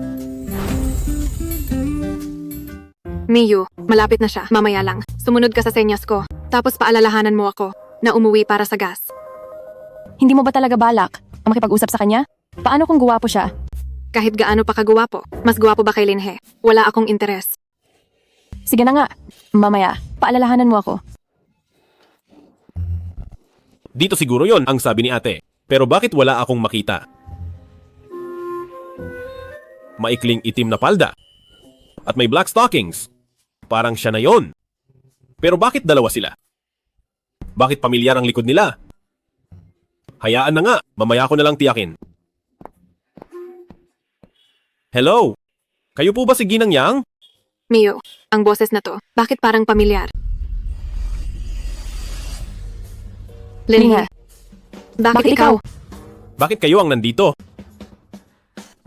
S2: Miyu, malapit na siya. Mamaya lang. Sumunod ka sa senyas ko. Tapos paalalahanan mo ako na umuwi para sa gas.
S1: Hindi mo ba talaga balak ang makipag-usap sa kanya? Paano kung guwapo siya?
S2: Kahit gaano pa kagwapo, mas gwapo ba kay Linhe? Wala akong interes.
S1: Sige na nga. Mamaya, paalalahanan mo ako.
S3: Dito siguro yon ang sabi ni ate. Pero bakit wala akong makita? Maikling itim na palda. At may black stockings. Parang siya na yon. Pero bakit dalawa sila? Bakit pamilyar ang likod nila? Hayaan na nga, mamaya ko na lang tiyakin. Hello? Kayo po ba si Ginang Yang?
S2: Miyu, ang boses na to, bakit parang pamilyar? Linhe, bakit ikaw?
S3: Bakit kayo ang nandito?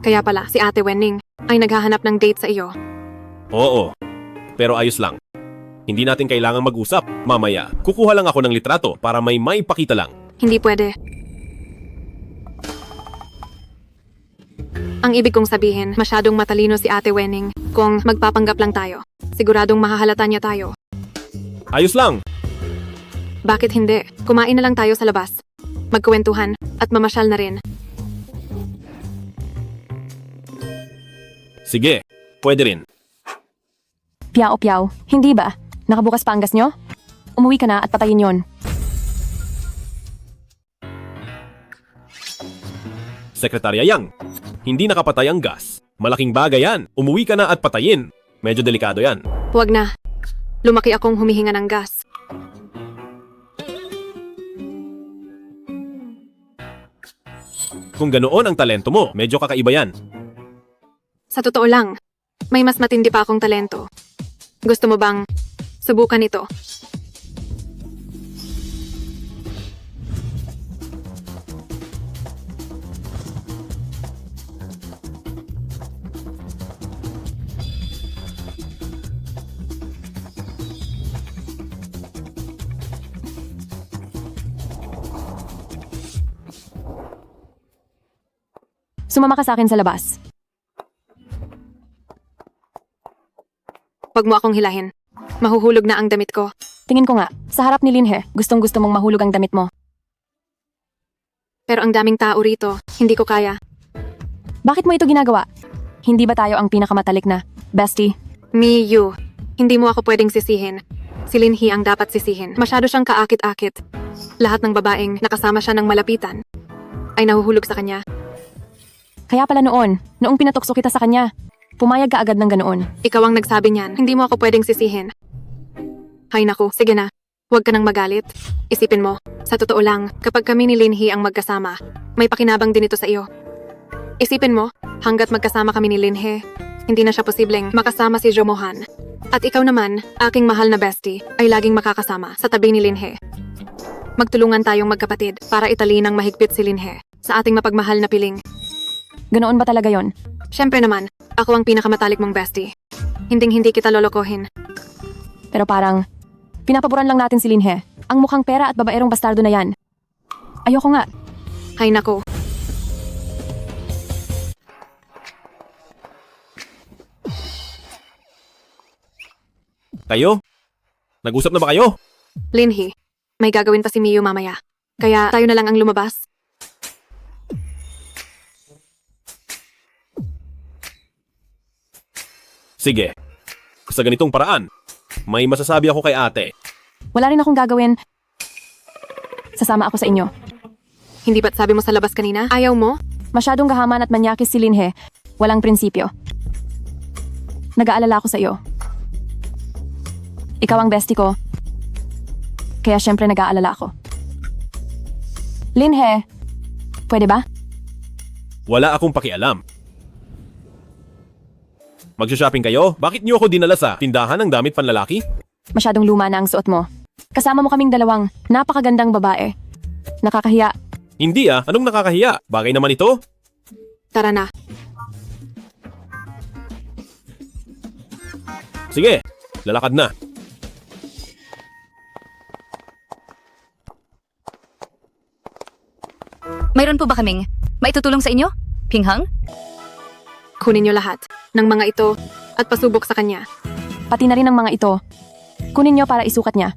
S2: Kaya pala, si Ate Wenning ay naghahanap ng date sa iyo.
S3: Oo, pero ayos lang. Hindi natin kailangang mag-usap. Mamaya, kukuha lang ako ng litrato para may maipakita lang.
S2: Hindi pwede. Ang ibig kong sabihin, masyadong matalino si Ate Wenning kung magpapanggap lang tayo. Siguradong mahahalata niya tayo.
S3: Ayos lang.
S2: Bakit hindi? Kumain na lang tayo sa labas. Magkwentuhan at mamasyal na rin.
S3: Sige, pwede rin.
S1: Piao-piao, hindi ba? Nakabukas pa ang gas nyo? Umuwi ka na at patayin yon.
S3: Sekretarya Yang, hindi nakapatay ang gas. Malaking bagay yan. Umuwi ka na at patayin. Medyo delikado yan.
S2: Huwag na. Lumaki akong humihinga ng gas.
S3: Kung ganoon ang talento mo, medyo kakaiba yan.
S2: Sa totoo lang, may mas matindi pa akong talento. Gusto mo bang subukan ito?
S1: Sumama ka sa akin sa labas.
S2: Huwag mo akong hilahin. Mahuhulog na ang damit ko.
S1: Tingin ko nga, sa harap ni Linhe, gustong-gusto mong mahulog ang damit mo.
S2: Pero ang daming tao rito, hindi ko kaya.
S1: Bakit mo ito ginagawa? Hindi ba tayo ang pinakamatalik na bestie?
S2: Miyu, Hindi mo ako pwedeng sisihin. Si Linhee ang dapat sisihin. Masyado siyang kaakit-akit. Lahat ng babaeng nakasama siya ng malapitan ay nahuhulog sa kanya.
S1: Kaya pala noong pinatukso kita sa kanya, pumayag ka agad ng ganoon.
S2: Ikaw ang nagsabi niyan. Hindi mo ako pwedeng sisihin. Hay naku, sige na. Huwag ka nang magalit. Isipin mo, sa totoo lang, kapag kami ni Linhee ang magkasama, may pakinabang din ito sa iyo. Isipin mo, hanggat magkasama kami ni Linhee, hindi na siya posibleng makasama si Jo Mohan. At ikaw naman, aking mahal na bestie, ay laging makakasama sa tabi ni Linhee. Magtulungan tayong magkapatid para italin ng mahigpit si Linhee sa ating mapagmahal na piling.
S1: Ganoon ba talaga yon?
S2: Siyempre naman, ako ang pinakamatalik mong bestie. Hinding-hindi kita lolokohin.
S1: Pero parang, pinapaboran lang natin si Linhee. Ang mukhang pera at babaerong bastardo na yan. Ayoko nga.
S2: Hay nako.
S3: Kayo? Nag-usap na ba kayo?
S2: Linhee, may gagawin pa si Miyu mamaya. Kaya tayo na lang ang lumabas.
S3: Sige. Sa ganitong paraan, may masasabi ako kay ate.
S1: Wala rin akong gagawin. Sasama ako sa inyo.
S2: Hindi ba't sabi mo sa labas kanina? Ayaw mo?
S1: Masyadong gahaman at manyakis si Linhee. Walang prinsipyo. Nag-aalala ako sa iyo. Ikaw ang bestie ko. Kaya syempre nag-aalala ako. Linhee, pwede ba?
S3: Wala akong pakialam. Magsha-shopping kayo? Bakit niyo ako dinala sa tindahan ng damit panlalaki?
S1: Masyadong luma na ang suot mo. Kasama mo kaming dalawang napakagandang babae. Nakakahiya.
S3: Hindi anong nakakahiya? Bagay naman ito.
S2: Tara na.
S3: Sige, lalakad na.
S18: Mayroon po ba kaming maitutulong sa inyo? Pinghang?
S2: Kunin niyo lahat ng mga ito at pasubok sa kanya.
S1: Pati na rin ang mga ito. Kunin niyo para isukat niya.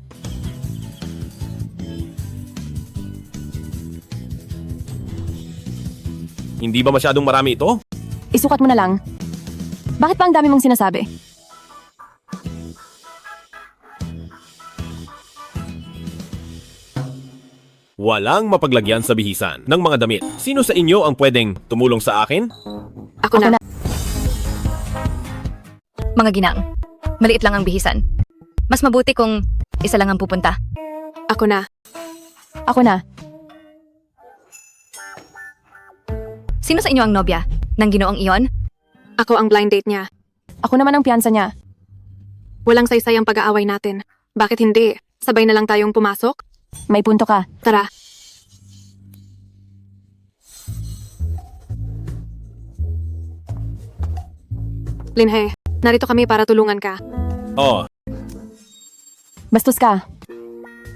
S3: Hindi ba masyadong marami ito?
S1: Isukat mo na lang. Bakit pa ang dami mong sinasabi?
S3: Walang mapaglagyan sa bihisan ng mga damit. Sino sa inyo ang pwedeng tumulong sa akin?
S2: Ako na.
S18: Mga ginang, maliit lang ang bihisan. Mas mabuti kung isa lang ang pupunta.
S2: Ako na.
S1: Ako na.
S18: Sino sa inyo ang nobya ng ginoong iyon?
S2: Ako ang blind date niya.
S1: Ako naman ang piyansa niya.
S2: Walang saysay ang pag-aaway natin. Bakit hindi? Sabay na lang tayong pumasok?
S1: May punto ka.
S2: Tara. Linhee, narito kami para tulungan ka.
S3: Oh,
S1: Bastos ka.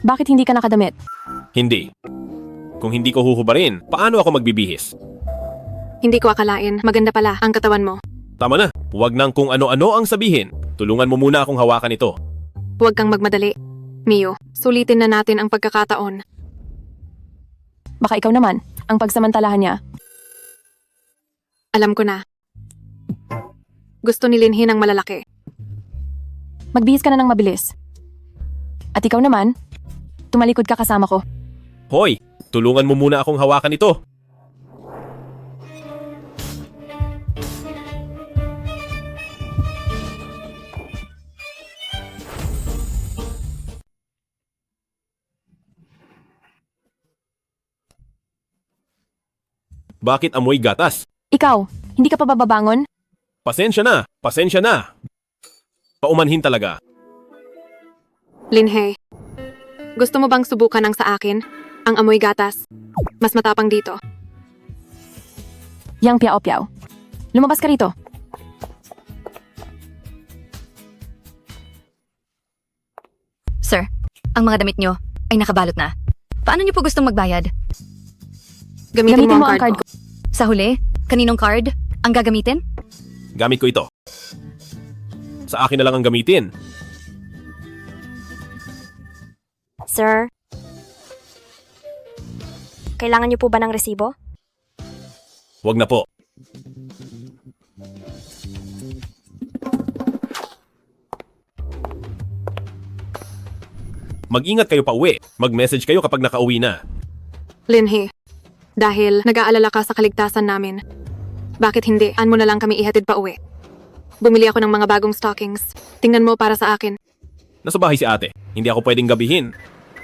S1: Bakit hindi ka nakadamit?
S3: hindi. Kung hindi ko huhubarin, paano ako magbibihis?
S2: Hindi ko akalain, maganda pala ang katawan mo.
S3: Tama na, huwag nang kung ano-ano ang sabihin. Tulungan mo muna akong hawakan ito.
S2: Huwag kang magmadali. Miyu, sulitin na natin ang pagkakataon.
S1: Baka ikaw naman, ang pagsamantalahan niya.
S2: Alam ko na. Gusto ni Linhee ng malalaki.
S1: Magbihis ka na ng mabilis. At ikaw naman, tumalikod ka kasama ko.
S3: Hoy, tulungan mo muna akong hawakan ito. Bakit amoy gatas?
S1: Ikaw, hindi ka pa bababangon?
S3: Pasensya na, pasensya na. Paumanhin talaga.
S2: Linhee, gusto mo bang subukan ang sa akin? Ang amoy gatas. Mas matapang dito.
S1: Yang piao-piao. Lumabas ka rito.
S18: Sir, ang mga damit nyo ay nakabalot na. Paano nyo po gustong magbayad?
S2: Gamitin mo ang card ko.
S18: Sa huli, kaninong card ang gagamitin?
S3: Gamit ko ito. Sa akin na lang ang gamitin.
S13: Sir, kailangan niyo po ba ng resibo?
S3: Huwag na po. Mag-ingat kayo pa uwi. Mag-message kayo kapag nakauwi na.
S2: Linhe, dahil nag-aalala ka sa kaligtasan namin, bakit hindi? An mo na lang kami ihatid pa uwi. Bumili ako ng mga bagong stockings. Tingnan mo para sa akin.
S3: Nasa bahay si ate. Hindi ako pwedeng gabihin.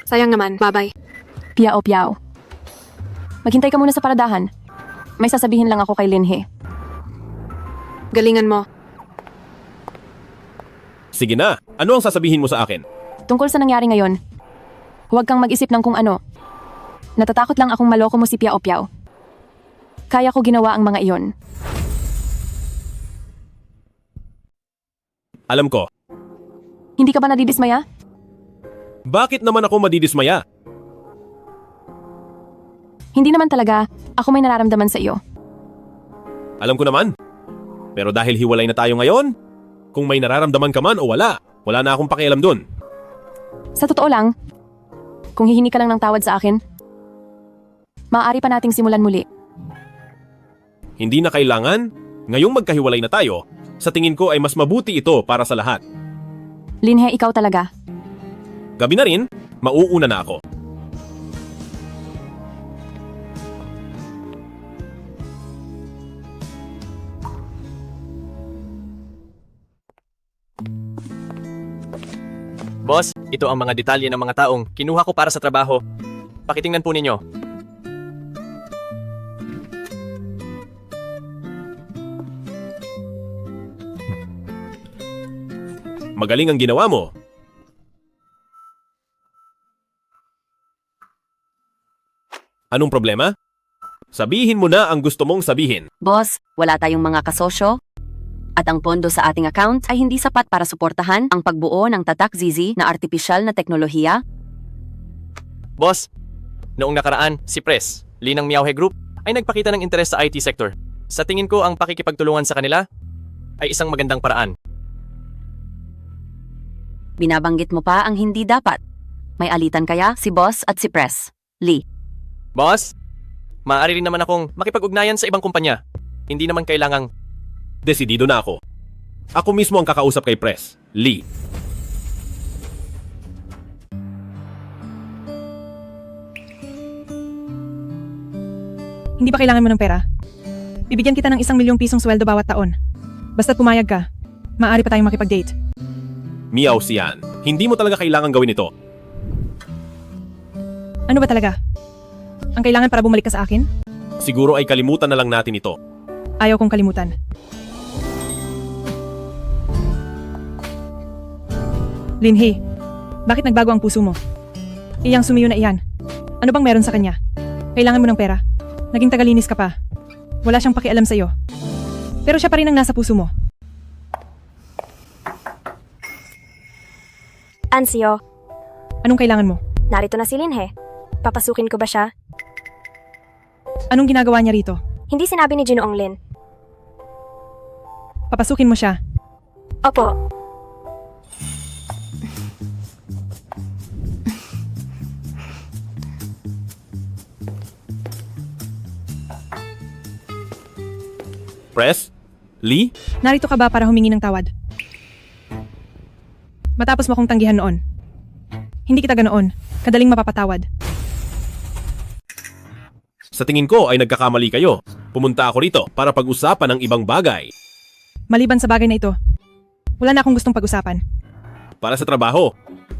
S2: Sayang naman, bye-bye.
S1: Piao. Maghintay ka muna sa paradahan. May sasabihin lang ako kay Linhe.
S2: Galingan mo.
S3: Sige na. Ano ang sasabihin mo sa akin?
S1: Tungkol sa nangyari ngayon, huwag kang mag-isip ng kung ano. Natatakot lang akong maloko mo si Piao. Kaya ko ginawa ang mga iyon.
S3: Alam ko.
S1: Hindi ka ba nadidismaya?
S3: Bakit naman ako madidismaya?
S1: Hindi naman talaga. Ako may nararamdaman sa iyo.
S3: Alam ko naman. Pero dahil hiwalay na tayo ngayon, kung may nararamdaman ka man o wala na akong pakialam dun.
S1: Sa totoo lang, kung hihingi ka lang ng tawad sa akin, maaari pa nating simulan muli.
S3: Hindi na kailangan. Ngayong magkahiwalay na tayo, sa tingin ko ay mas mabuti ito para sa lahat.
S1: Linhe, ikaw talaga.
S3: Gabi na rin, mauuna na ako.
S15: Boss, ito ang mga detalye ng mga taong kinuha ko para sa trabaho. Pakitingnan po ninyo.
S3: Magaling ang ginawa mo. Anong problema? Sabihin mo na ang gusto mong sabihin.
S4: Boss, wala tayong mga kasosyo at ang pondo sa ating account ay hindi sapat para suportahan ang pagbuo ng tatak Zizi na artipisyal na teknolohiya.
S15: Boss, noong nakaraan, si Press, Linang Miauhe Group, ay nagpakita ng interes sa IT sector. Sa tingin ko, ang pakikipagtulungan sa kanila ay isang magandang paraan.
S4: Binabanggit mo pa ang hindi dapat. May alitan kaya si Boss at si Press. Lee.
S15: Boss, maaari rin naman akong makipag-ugnayan sa ibang kumpanya. Hindi naman kailangang...
S3: Desidido na ako. Ako mismo ang kakausap kay Press, Lee.
S5: Hindi ba kailangan mo ng pera? Bibigyan kita ng 1 milyong pisong sweldo bawat taon. Basta't pumayag ka, maaari pa tayong makipag-date.
S3: Miao Sian, hindi mo talaga kailangan gawin ito.
S5: Ano ba talaga? Ang kailangan para bumalik ka sa akin?
S3: Siguro ay kalimutan na lang natin ito.
S5: Ayaw kong kalimutan. Linhe, bakit nagbago ang puso mo? Iyang sumiyo na iyan. Ano bang meron sa kanya? Kailangan mo ng pera. Naging tagalinis ka pa. Wala siyang pakialam sa iyo. Pero siya pa rin ang nasa puso mo.
S13: Ansio,
S5: Anong kailangan mo?
S13: narito na si Linhe. Papasukin ko ba siya?
S5: Anong ginagawa niya rito?
S13: Hindi sinabi ni Ginoong Lin.
S5: Papasukin mo siya.
S13: Opo.
S3: Press? Lee?
S5: Narito ka ba para humingi ng tawad? Matapos mo akong tanggihan noon. Hindi kita ganoon. Kadaling mapapatawad.
S3: Sa tingin ko ay nagkakamali kayo. Pumunta ako rito para pag-usapan ng ibang bagay.
S5: Maliban sa bagay na ito, wala na akong gustong pag-usapan.
S3: Para sa trabaho,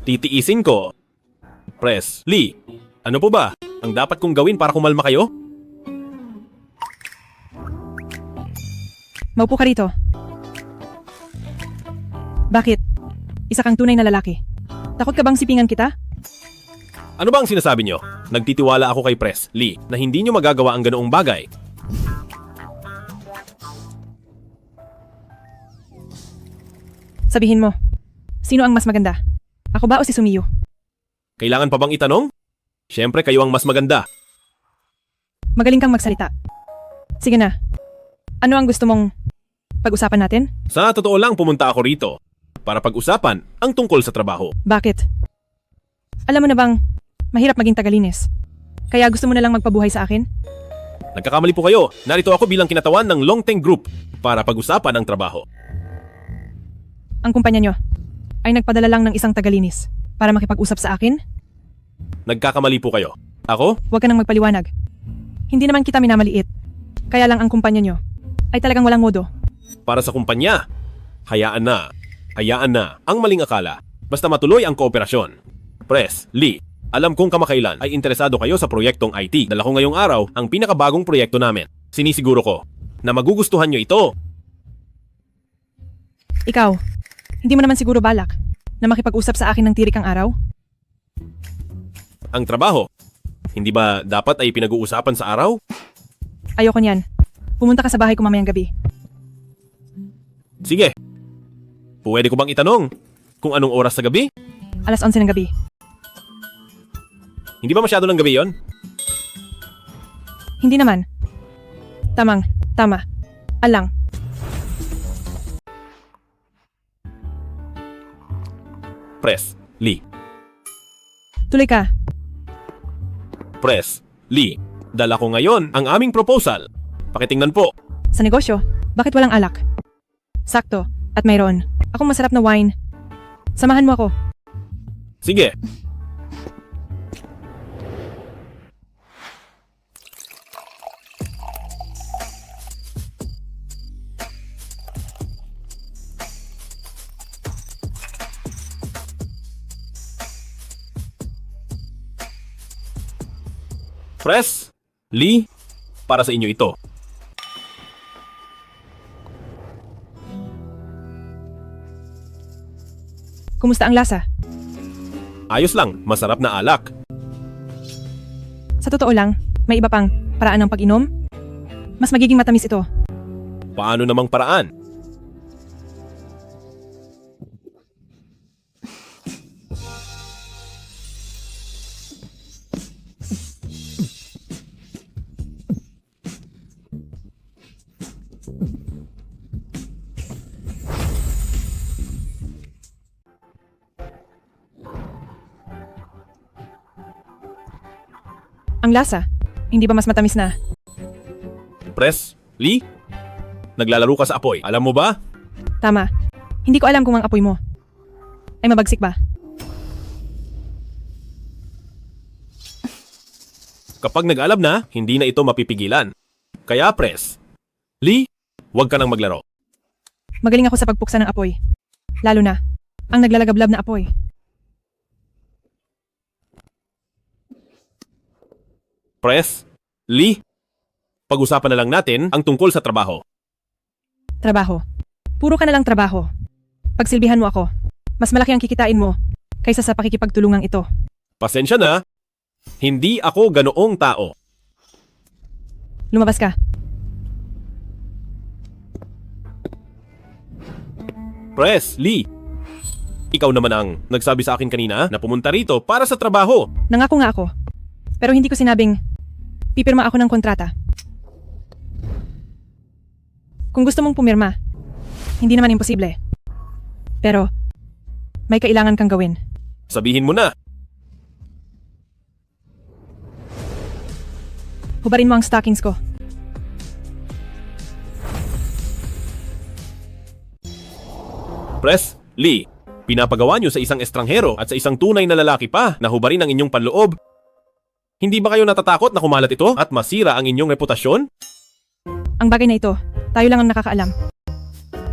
S3: titiisin ko. Press, Lee, ano po ba ang dapat kong gawin para kumalma kayo?
S5: Maupo ka rito. Bakit? Isa kang tunay na lalaki. Takot ka bang sipingan kita?
S3: Ano ba ang sinasabi nyo? Nagtitiwala ako kay Press, Lee, na hindi nyo magagawa ang ganoong bagay.
S5: Sabihin mo, sino ang mas maganda? Ako ba o si Sumiyo?
S3: Kailangan pa bang itanong? Siyempre kayo ang mas maganda.
S5: Magaling kang magsalita. Sige na. Ano ang gusto mong pag-usapan natin?
S3: Sa totoo lang pumunta ako rito para pag-usapan ang tungkol sa trabaho.
S5: Bakit? Alam mo na bang mahirap maging tagalinis? Kaya gusto mo na lang magpabuhay sa akin?
S3: Nagkakamali po kayo. Narito ako bilang kinatawan ng Longteng Group para pag-usapan ang trabaho.
S5: Ang kumpanya nyo ay nagpadala lang ng isang tagalinis. Para makipag-usap sa akin?
S3: Nagkakamali po kayo. Ako?
S5: Huwag ka nang magpaliwanag. Hindi naman kita minamaliit. Kaya lang ang kumpanya nyo ay talagang walang modo.
S3: Para sa kumpanya. Hayaan na. Hayaan na. Ang maling akala. Basta matuloy ang kooperasyon. Pres, Lee, alam kong kamakailan ay interesado kayo sa proyektong IT. Dala ko ngayong araw ang pinakabagong proyekto namin. Sinisiguro ko na magugustuhan nyo ito.
S5: Ikaw, hindi mo naman siguro balak na makipag-usap sa akin ng tirik ang araw?
S3: Ang trabaho. Hindi ba dapat ay pinag-uusapan sa araw?
S5: Ayoko niyan. Pumunta ka sa bahay ko mamayang gabi.
S3: Sige. Pwede ko bang itanong kung anong oras sa gabi?
S5: Alas 11 ng gabi.
S3: Hindi ba masyado ng gabi yon?
S5: Hindi naman. Tama. Alang.
S3: Pres, Lee.
S5: Tuloy ka.
S3: Pres, Lee. Dala ko ngayon ang aming proposal. Pakitingnan po.
S5: Sa negosyo, bakit walang alak? Sakto. At mayroon akong masarap na wine. Samahan mo ako.
S3: Sige. Pres, Lee, para sa inyo ito.
S5: Kumusta ang lasa?
S3: Ayos lang, masarap na alak.
S5: Sa totoo lang, may iba pang paraan ng pag-inom? Mas magiging matamis ito.
S3: Paano namang paraan?
S5: Ang lasa, hindi ba mas matamis na?
S3: Pres, Lee, naglalaro ka sa apoy. Alam mo ba?
S5: Tama. Hindi ko alam kung ang apoy mo ay mabagsik ba.
S3: Kapag nag-alab na, hindi na ito mapipigilan. Kaya Pres, Lee, huwag ka nang maglaro.
S5: Magaling ako sa pagpuksa ng apoy. Lalo na, ang naglalagablab na apoy.
S3: Pres, Lee, pag-usapan na lang natin ang tungkol sa trabaho.
S5: Trabaho. Puro ka na lang trabaho. Pagsilbihan mo ako, mas malaki ang kikitain mo kaysa sa pakikipagtulungang ito.
S3: Pasensya na, hindi ako ganoong tao.
S5: Lumabas ka.
S3: Pres, Lee, ikaw naman ang nagsabi sa akin kanina na pumunta rito para sa trabaho.
S5: Nangako nga ako. Pero hindi ko sinabing pipirma ako ng kontrata. Kung gusto mong pumirma, hindi naman imposible. Pero, may kailangan kang gawin.
S3: Sabihin mo na.
S5: Hubarin mo ang stockings ko.
S3: Pres, Lee, pinapagawa niyo sa isang estranghero at sa isang tunay na lalaki pa na hubarin ang inyong panloob. Hindi ba kayo natatakot na kumalat ito at masira ang inyong reputasyon?
S5: Ang bagay na ito, tayo lang ang nakakaalam.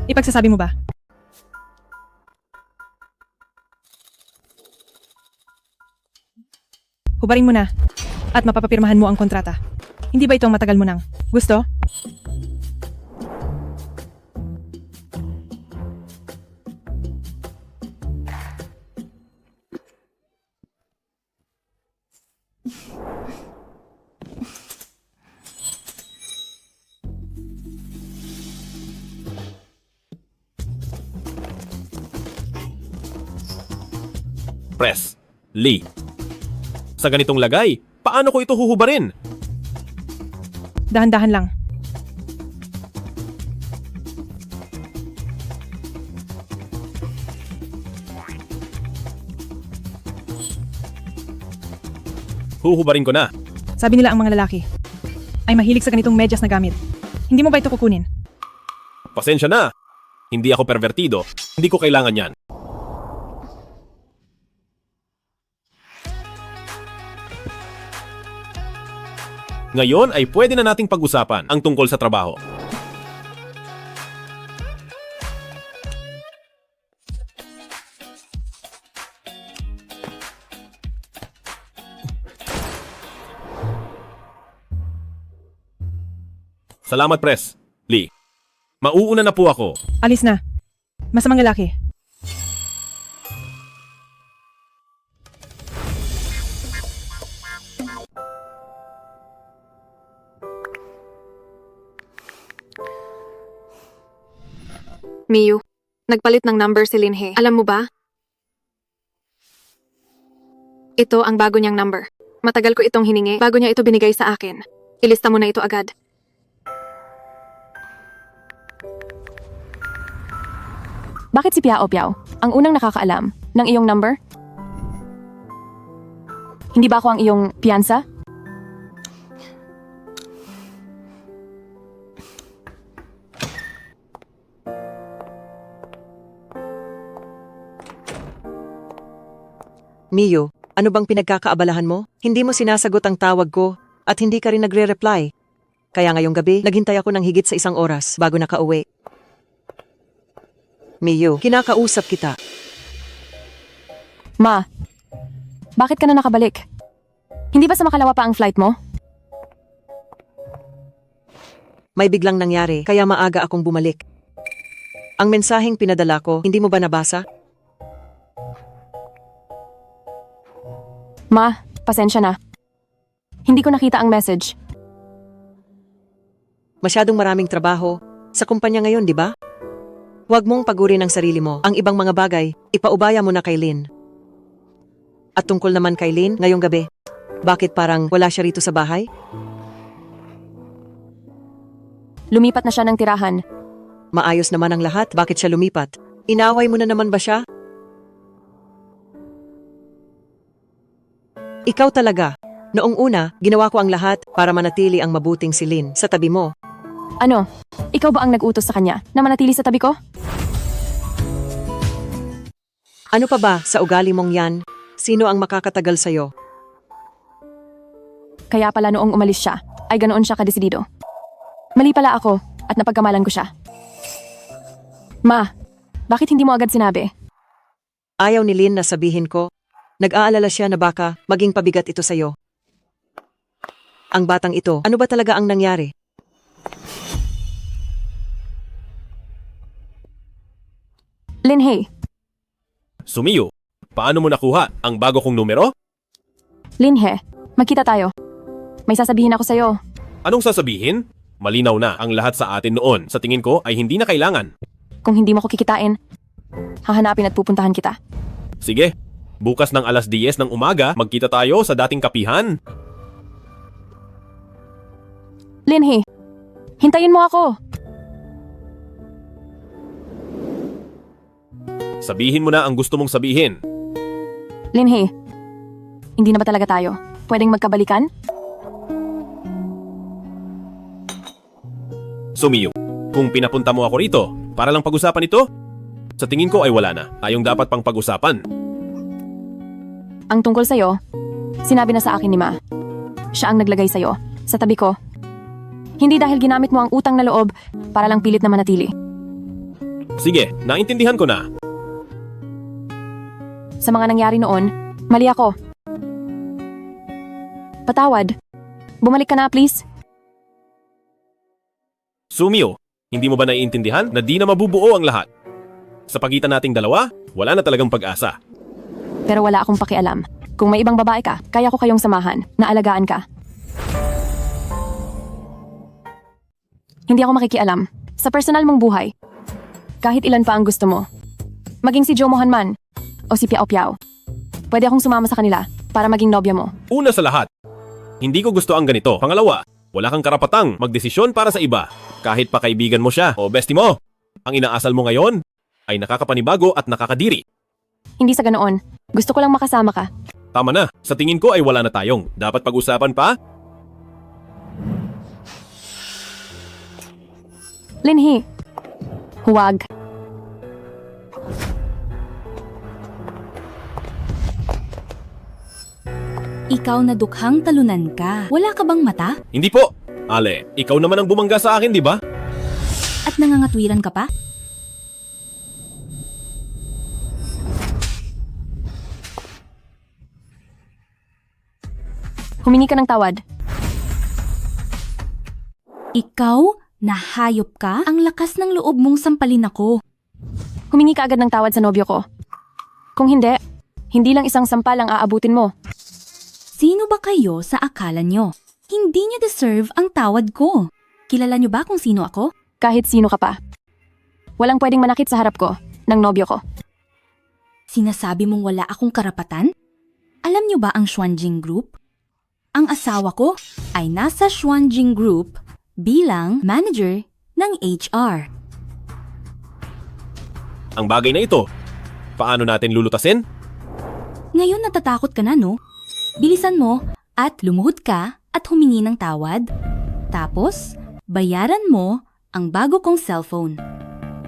S5: Ipagsasabi mo ba? Hubarin mo na at mapapapirmahan mo ang kontrata. Hindi ba ito ang matagal mo nang gusto?
S3: Pres, Lee, sa ganitong lagay, paano ko ito huhubarin?
S5: Dahan-dahan lang.
S3: Huhubarin ko na.
S5: Sabi nila ang mga lalaki ay mahilig sa ganitong medyas na gamit. Hindi mo ba ito kukunin?
S3: Pasensya na. Hindi ako pervertido. Hindi ko kailangan yan. Ngayon ay pwede na nating pag-usapan ang tungkol sa trabaho. Salamat, Pres. Lee, mauuna na po ako.
S5: Alis na. Masamang lalaki.
S2: Miyu, nagpalit ng number si Linhe. Alam mo ba? Ito ang bago niyang number. Matagal ko itong hiningi bago niya ito binigay sa akin. Ilista mo na ito agad.
S1: Bakit si Piao Piao ang unang nakakaalam ng iyong number? Hindi ba ako ang iyong piyansa?
S19: Miyo, ano bang pinagkakaabalahan mo? Hindi mo sinasagot ang tawag ko at hindi ka rin nagre-reply. Kaya ngayong gabi, naghintay ako ng higit sa 1 oras bago nakauwi. Miyo, kinakausap kita.
S1: Ma, bakit ka na nakabalik? Hindi ba sa makalawa pa ang flight mo?
S19: May biglang nangyari kaya maaga akong bumalik. Ang mensaheng pinadala ko, hindi mo ba nabasa?
S1: Ma, pasensya na. Hindi ko nakita ang message.
S19: Masyadong maraming trabaho sa kumpanya ngayon, di ba? Huwag mong pagurin ang sarili mo. Ang ibang mga bagay, ipaubaya mo na kay Lynn. At tungkol naman kay Lynn, ngayong gabi, bakit parang wala siya rito sa bahay?
S1: Lumipat na siya ng tirahan.
S19: Maayos naman ang lahat, bakit siya lumipat? Inaway mo na naman ba siya? Ikaw talaga. Noong una, ginawa ko ang lahat para manatili ang mabuting si Lynn sa tabi mo.
S1: Ano? Ikaw ba ang nag-utos sa kanya na manatili sa tabi ko?
S19: Ano pa ba sa ugali mong yan? Sino ang makakatagal sa'yo?
S1: Kaya pala noong umalis siya, ay ganoon siya kadesidido. Mali pala ako at napagkamalan ko siya. Ma, bakit hindi mo agad sinabi?
S19: Ayaw ni Lynn na sabihin ko. Nag-aalala siya na baka maging pabigat ito sa'yo. Ang batang ito, ano ba talaga ang nangyari?
S1: Linhe,
S3: Sumiyo, paano mo nakuha ang bago kong numero?
S1: Linhe, magkita tayo. May sasabihin ako sa'yo.
S3: Anong sasabihin? Malinaw na ang lahat sa atin noon. Sa tingin ko ay hindi na kailangan.
S1: Kung hindi mo ko kikitain, hahanapin at pupuntahan kita.
S3: Sige, bukas ng alas 10 ng umaga, magkita tayo sa dating kapihan.
S1: Linhe, hintayin mo ako.
S3: Sabihin mo na ang gusto mong sabihin.
S1: Linhe, hindi na ba talaga tayo pwedeng magkabalikan?
S3: Sumiyo, kung pinapunta mo ako rito para lang pag-usapan ito, sa tingin ko ay wala na. Tayong dapat pang pag-usapan.
S1: Ang tungkol sa'yo, sinabi na sa akin ni Ma. Siya ang naglagay sa'yo, sa tabi ko. Hindi dahil ginamit mo ang utang na loob para lang pilit na manatili.
S3: Sige, naintindihan ko na.
S1: Sa mga nangyari noon, mali ako. Patawad. Bumalik ka na, please.
S3: Sumiyo, hindi mo ba naiintindihan na di na mabubuo ang lahat? Sa pagitan nating dalawa, wala na talagang pag-asa.
S1: Pero wala akong pakialam. Kung may ibang babae ka, kaya ko kayong samahan, na alagaan ka. Hindi ako makikialam sa personal mong buhay. Kahit ilan pa ang gusto mo. Maging si Jo Mohan man, o si Piao Piao. Pwede akong sumama sa kanila para maging nobya mo.
S3: Una sa lahat, hindi ko gusto ang ganito. Pangalawa, wala kang karapatang magdesisyon para sa iba. Kahit pa kaibigan mo siya o bestie mo. Ang inaasal mo ngayon ay nakakapanibago at nakakadiri.
S1: Hindi sa ganoon. Gusto ko lang makasama ka.
S3: Tama na, sa tingin ko ay wala na tayong dapat pag-usapan pa.
S1: Linhe, huwag.
S20: Ikaw na dukhang talunan ka. Wala ka bang mata?
S3: Hindi po. Ale, ikaw naman ang bumangga sa akin, di ba?
S20: At nangangatwiran ka pa?
S1: Humingi ka ng tawad.
S20: Ikaw? Nahayop ka? Ang lakas ng loob mong sampalin ako.
S1: Humingi ka agad ng tawad sa nobyo ko. Kung hindi lang isang sampal ang aabutin mo.
S20: Sino ba kayo sa akala nyo? Hindi niyo deserve ang tawad ko. Kilala niyo ba kung sino ako?
S1: Kahit sino ka pa. Walang pwedeng manakit sa harap ko ng nobyo ko.
S20: Sinasabi mong wala akong karapatan? Alam niyo ba ang Xuanjing Group? Ang asawa ko ay nasa Xuanjing Group bilang manager ng HR.
S3: Ang bagay na ito, paano natin lulutasin?
S20: Ngayon natatakot ka na, no? Bilisan mo at lumuhod ka at humingi ng tawad. Tapos, bayaran mo ang bago kong cellphone.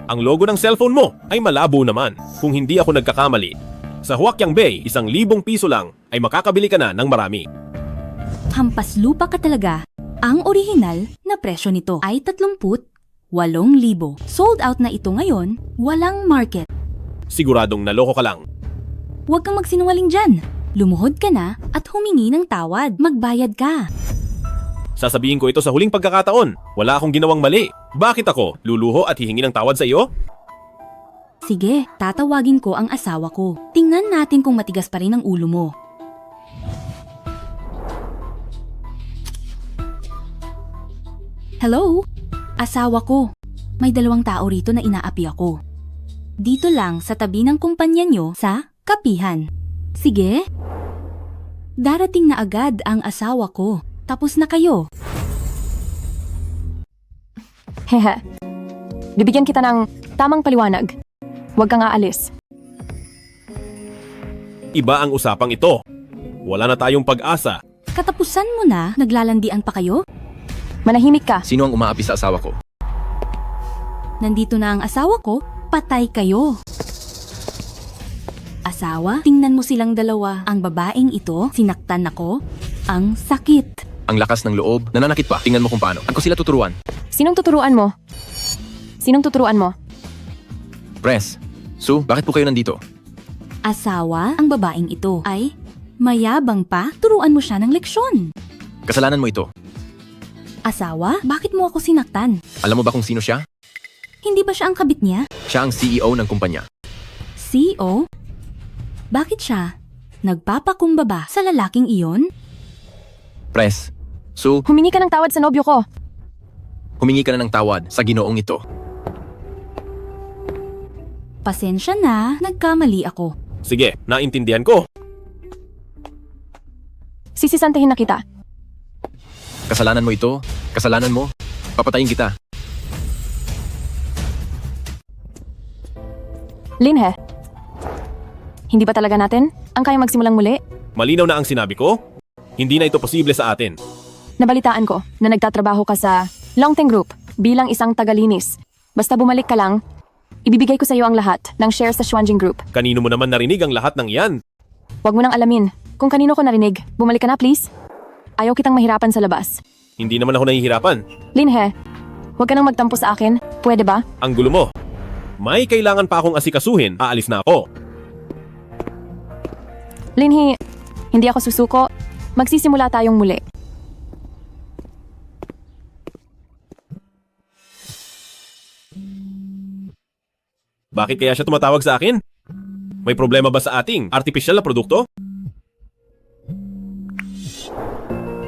S3: Ang logo ng cellphone mo ay malabo naman. Kung hindi ako nagkakamali, sa Huakyang Bay, 1,000 piso lang ay makakabili ka na ng marami.
S20: Hampas lupa ka talaga. Ang orihinal na presyo nito ay 38,000. Sold out na ito ngayon, walang market.
S3: Siguradong naloko ka lang.
S20: Huwag kang magsinungaling dyan. Lumuhod ka na at humingi ng tawad. Magbayad ka.
S3: Sasabihin ko ito sa huling pagkakataon. Wala akong ginawang mali. Bakit ako luluho at hihingi ng tawad sa iyo?
S20: Sige, tatawagin ko ang asawa ko. Tingnan natin kung matigas pa rin ang ulo mo. Hello? Asawa ko. May 2 tao rito na inaapi ako. Dito lang sa tabi ng kumpanya nyo sa kapihan. Sige? Darating na agad ang asawa ko. Tapos na kayo.
S1: Hehe. Bibigyan kita ng tamang paliwanag. Huwag kang aalis.
S3: Iba ang usapang ito. Wala na tayong pag-asa.
S20: Katapusan mo na, naglalandian pa kayo?
S1: Manahimik ka.
S15: Sino ang umaapi sa asawa ko?
S20: Nandito na ang asawa ko, patay kayo. Asawa, tingnan mo silang dalawa. Ang babaeng ito, sinaktan ako. Ang sakit.
S15: Ang lakas ng loob, nananakit pa. Tingnan mo kung paano. At ko sila tuturuan.
S1: Sinong tuturuan mo? Sinong tuturuan mo?
S15: Pres, Sue, bakit po kayo nandito?
S20: Asawa, ang babaeng ito ay mayabang pa. Turuan mo siya ng leksyon.
S15: Kasalanan mo ito.
S20: Asawa, bakit mo ako sinaktan?
S15: Alam mo ba kung sino siya?
S20: Hindi ba siya ang kabit niya?
S15: Siya ang CEO ng kumpanya.
S20: CEO? Bakit siya nagpapakumbaba sa lalaking iyon?
S15: Pres, Sue,
S1: Humingi ka ng tawad sa nobyo ko.
S15: humingi ka na ng tawad sa ginoong ito.
S20: Pasensya na, nagkamali ako.
S3: Sige, naintindihan ko.
S1: Sisisantahin na kita.
S15: Kasalanan mo ito. Kasalanan mo. Papatayin kita.
S1: Linhe. Hindi ba talaga natin ang kaya magsimulang muli?
S3: Malinaw na ang sinabi ko. Hindi na ito posible sa atin.
S1: Nabalitaan ko na nagtatrabaho ka sa Longteng Group bilang isang tagalinis. Basta bumalik ka lang, ibibigay ko sa iyo ang lahat ng shares sa Xuanjing Group.
S3: Kanino mo naman narinig ang lahat ng yan?
S1: Huwag mo nang alamin kung kanino ko narinig. Bumalik ka na, please. Ayaw kitang mahirapan sa labas.
S3: Hindi naman ako nahihirapan.
S1: Linhe, huwag ka nang magtampo sa akin. Pwede ba?
S3: Ang gulo mo. May kailangan pa akong asikasuhin. Aalis na ako.
S1: Linhe, hindi ako susuko. Magsisimula tayong muli.
S3: Bakit kaya siya tumatawag sa akin? May problema ba sa ating artificial na produkto?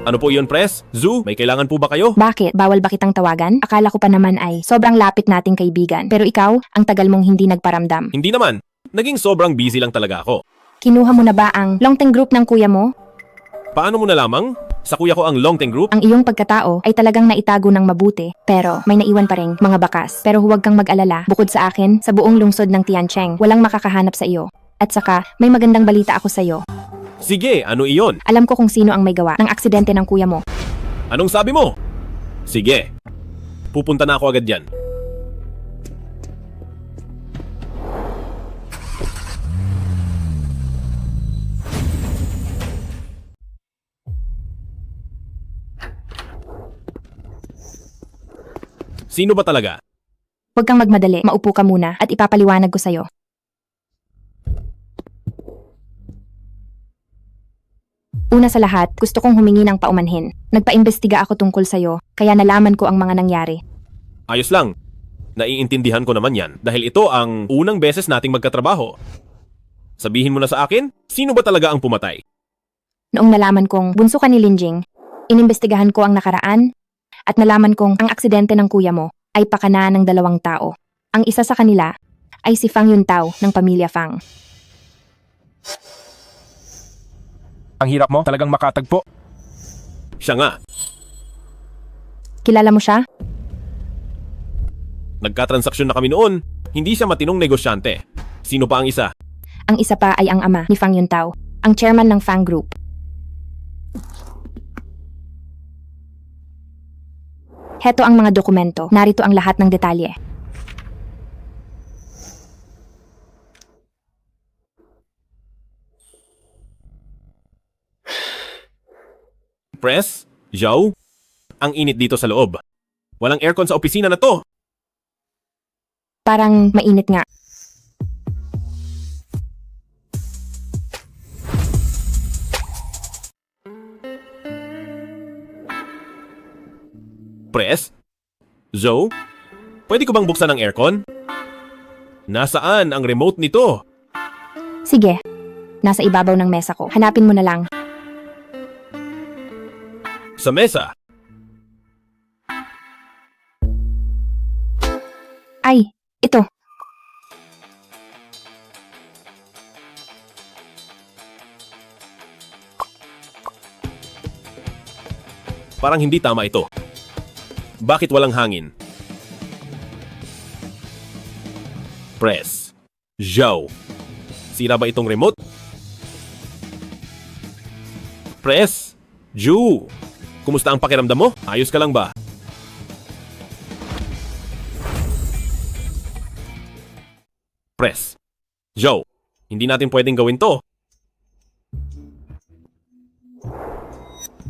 S3: Ano po iyon, Pres? Zoo, may kailangan po ba kayo?
S13: Bakit? Bawal ba kitang tawagan? Akala ko pa naman ay sobrang lapit nating kaibigan. Pero ikaw, ang tagal mong hindi nagparamdam.
S3: Hindi naman. Naging sobrang busy lang talaga ako.
S13: Kinuha mo na ba ang Longteng Group ng kuya mo?
S3: Paano mo nalamang? Sa kuya ko ang Longteng Group?
S13: Ang iyong pagkatao ay talagang naitago ng mabuti. Pero may naiwan pa ring mga bakas. Pero huwag kang mag-alala. Bukod sa akin, sa buong lungsod ng Tiancheng, walang makakahanap sa iyo. At saka, may magandang balita ako sa iyo.
S3: Sige, ano iyon?
S13: Alam ko kung sino ang may gawa ng aksidente ng kuya mo.
S3: Anong sabi mo? Sige. Pupunta na ako agad dyan. Sino ba talaga?
S13: Huwag kang magmadali, maupo ka muna at ipapaliwanag ko sa'yo. Una sa lahat, gusto kong humingi ng paumanhin. Nagpaimbestiga ako tungkol sa'yo, kaya nalaman ko ang mga nangyari.
S3: Ayos lang. Naiintindihan ko naman yan dahil ito ang unang beses nating magkatrabaho. Sabihin mo na sa akin, sino ba talaga ang pumatay?
S13: Noong nalaman kong bunso ka ni Linjing, inimbestigahan ko ang nakaraan at nalaman kong ang aksidente ng kuya mo ay pakana ng 2 tao. Ang isa sa kanila ay si Fang Yuntao ng pamilya Fang.
S6: Ang hirap mo talagang makatagpo.
S3: Siya nga.
S13: Kilala mo siya?
S3: Nagkatransaksyon na kami noon. Hindi siya matinong negosyante. Sino pa ang isa?
S13: Ang isa pa ay ang ama ni Fang Yuntao, ang chairman ng Fang Group. Heto ang mga dokumento. Narito ang lahat ng detalye.
S3: Press? Zhao? Ang init dito sa loob. Walang aircon sa opisina na to.
S13: Parang mainit nga.
S3: Press? Zhao? Pwede ko bang buksan ang aircon? Nasaan ang remote nito?
S13: Sige. Nasa ibabaw ng mesa ko. Hanapin mo na lang.
S3: Sa mesa?
S13: Ay, ito.
S3: Parang hindi tama ito. Bakit walang hangin? Press. Zhao. Sira ba itong remote? Press. Ju. Kumusta ang pakiramdam mo? Ayos ka lang ba? Press. Zhao. Hindi natin pwedeng gawin to.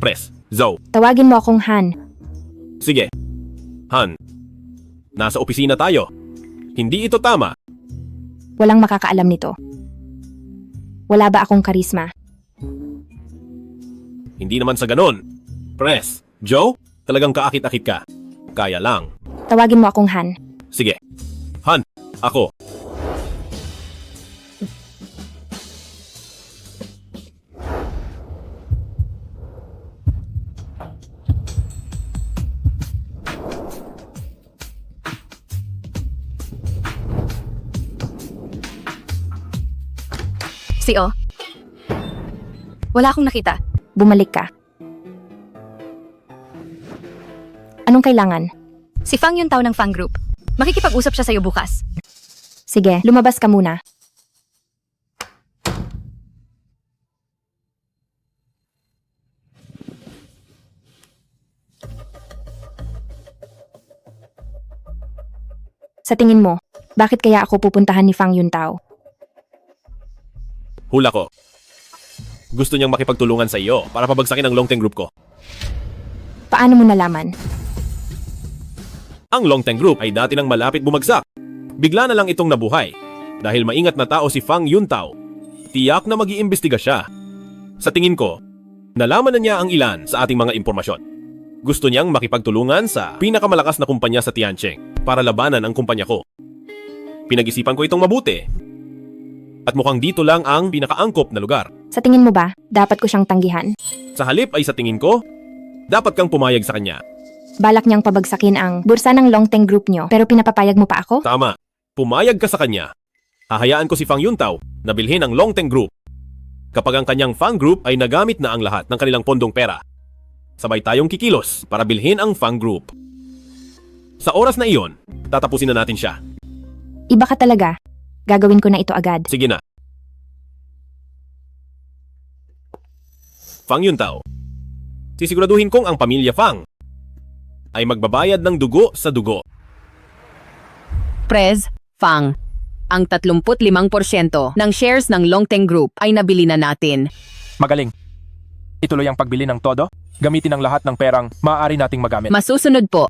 S3: Press. Zhao.
S13: Tawagin mo akong Han.
S3: Sige. Han. Nasa opisina tayo. Hindi ito tama.
S13: Walang makakaalam nito. Wala ba akong karisma?
S3: Hindi naman sa ganon. Press. Joe, talagang kaakit-akit ka. Kaya lang.
S13: Tawagin mo akong Han.
S3: Sige. Han, ako.
S18: CO. Wala akong nakita.
S13: Bumalik ka. Anong kailangan?
S18: Si Fang Yuntao ng Fang Group. Makikipag-usap siya sa'yo bukas.
S13: Sige, lumabas ka muna. Sa tingin mo, bakit kaya ako pupuntahan ni Fang Yuntao?
S3: Hula ko. Gusto niyang makipagtulungan sa iyo para pabagsakin ang Longteng Group ko.
S13: Paano mo nalaman?
S3: Ang Longteng Group ay dati nang malapit bumagsak. Bigla na lang itong nabuhay. Dahil maingat na tao si Fang Yuntao, tiyak na mag-iimbestiga siya. Sa tingin ko, nalaman na niya ang ilan sa ating mga impormasyon. Gusto niyang makipagtulungan sa pinakamalakas na kumpanya sa Tianjin para labanan ang kumpanya ko. Pinag-isipan ko itong mabuti. At mukhang dito lang ang pinakaangkop na lugar.
S13: Sa tingin mo ba, dapat ko siyang tanggihan?
S3: Sa halip ay sa tingin ko, dapat kang pumayag sa kanya.
S13: Balak niyang pabagsakin ang bursa ng Longteng Group niyo, pero pinapapayag mo pa ako?
S3: Tama. Pumayag ka sa kanya. Hahayaan ko si Fang Yuntao na bilhin ang Longteng Group. Kapag ang kanyang Fang Group ay nagamit na ang lahat ng kanilang pondong pera, sabay tayong kikilos para bilhin ang Fang Group. Sa oras na iyon, tatapusin na natin siya.
S13: Iba ka talaga. Gagawin ko na ito agad.
S3: Sige na. Fang Yuntao. Sisiguraduhin kong ang pamilya Fang ay magbabayad ng dugo sa dugo.
S7: Prez, Fang, ang 35% ng shares ng Longteng Group ay nabili na natin.
S6: Magaling. Ituloy ang pagbili ng todo. Gamitin ang lahat ng perang maaari nating magamit.
S7: Masusunod po.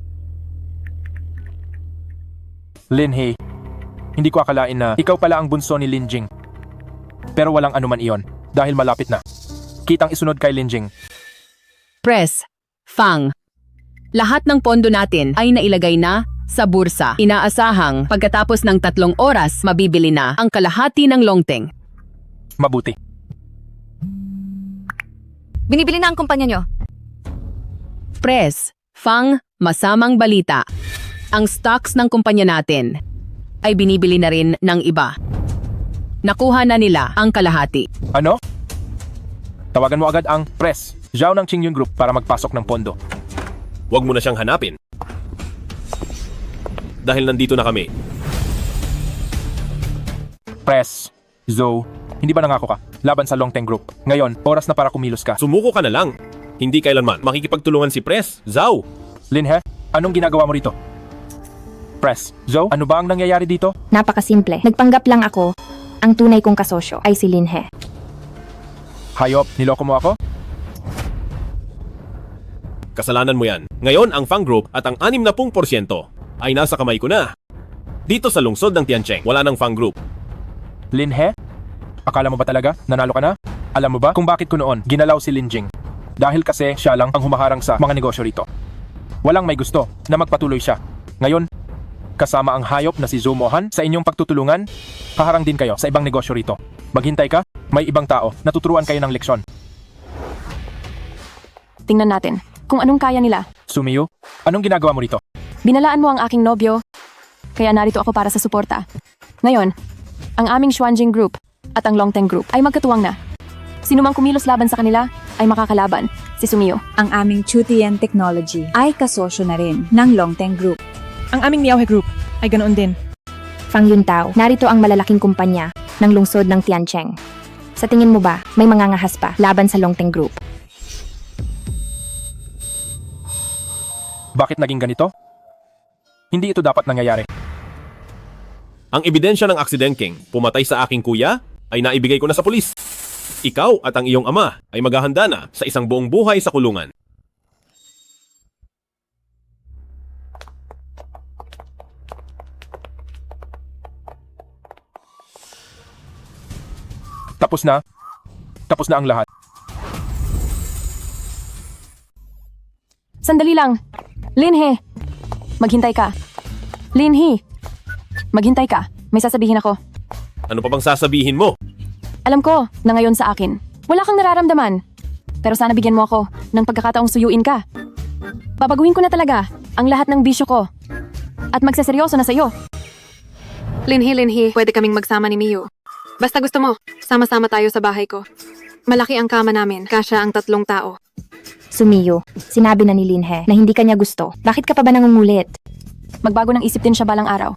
S6: Linhe, hindi ko akalain na ikaw pala ang bunso ni Linjing. Pero walang anuman iyon, dahil malapit na. Kitang isunod kay Linjing.
S7: Press, Fang. Lahat ng pondo natin ay nailagay na sa bursa. Inaasahang pagkatapos ng 3 oras, mabibili na ang kalahati ng longteng.
S6: Mabuti.
S18: Binibili na ang kumpanya nyo.
S7: Press, Fang, masamang balita. Ang stocks ng kumpanya natin ay binibili na rin ng iba. Nakuha na nila ang kalahati.
S6: Ano? Tawagan mo agad ang press, Zhao ng Qingyun Group para magpasok ng pondo.
S3: Huwag mo na siyang hanapin. Dahil nandito na kami.
S6: Press, Zhou, hindi ba nangako ka laban sa Longteng Group? Ngayon, oras na para kumilos ka.
S3: Sumuko ka na lang. Hindi kailanman makikipagtulungan si Press, Zhao.
S6: Linhe, anong ginagawa mo rito? Press, Zhou, ano ba ang nangyayari dito?
S13: Napakasimple. Nagpanggap lang ako. Ang tunay kong kasosyo ay si Linhe.
S6: Hayop, niloko mo ako?
S3: Kasalanan mo yan. Ngayon, ang Fang Group at ang 60% ay nasa kamay ko na. Dito sa lungsod ng Tiancheng, wala ng Fang Group.
S6: Linhe? Akala mo ba talaga nanalo ka na? Alam mo ba kung bakit ko noon ginalaw si Linjing? Dahil kasi siya lang ang humaharang sa mga negosyo rito. Walang may gusto na magpatuloy siya. Ngayon, kasama ang hayop na si Zhou Mohan sa inyong pagtutulungan, haharang din kayo sa ibang negosyo rito. Maghintay ka, may ibang tao na tuturuan kayo ng leksyon.
S1: Tingnan natin kung anong kaya nila.
S6: Sumiyu, anong ginagawa mo rito?
S1: Binalaan mo ang aking nobyo, kaya narito ako para sa suporta. Ngayon, ang aming Xuanjing Group at ang Longteng Group ay magkatuwang na. Sino mang kumilos laban sa kanila ay makakalaban si Sumiyo.
S10: Ang aming Chutian Technology ay kasosyo na rin ng Longteng Group.
S5: Ang aming Miaohe Group ay ganoon din.
S13: Fang Yuntao, narito ang malalaking kumpanya ng lungsod ng Tiancheng. Sa tingin mo ba, may mangangahas pa laban sa Longteng Group?
S6: Bakit naging ganito? Hindi ito dapat nangyayari.
S3: Ang ebidensya ng aksidenteng pumatay sa aking kuya ay naibigay ko na sa pulis. Ikaw at ang iyong ama ay maghahanda na sa isang buong buhay sa kulungan.
S6: Tapos na. Tapos na ang lahat.
S1: Sandali lang. Linhe, maghintay ka. Linhe, maghintay ka. May sasabihin ako.
S3: Ano pa bang sasabihin mo?
S1: Alam ko na ngayon sa akin, wala kang nararamdaman. Pero sana bigyan mo ako ng pagkakataong suyuin ka. Babaguhin ko na talaga ang lahat ng bisyo ko. At magseseryoso na sa'yo.
S2: Linhi, pwede kaming magsama ni Miyu. Basta gusto mo, sama-sama tayo sa bahay ko. Malaki ang kama namin, kasya ang 3 tao.
S13: Sumiyo, sinabi na ni Linhe na hindi kanya gusto. Bakit ka pa ba nangungulit?
S1: Magbago ng isip din siya balang araw.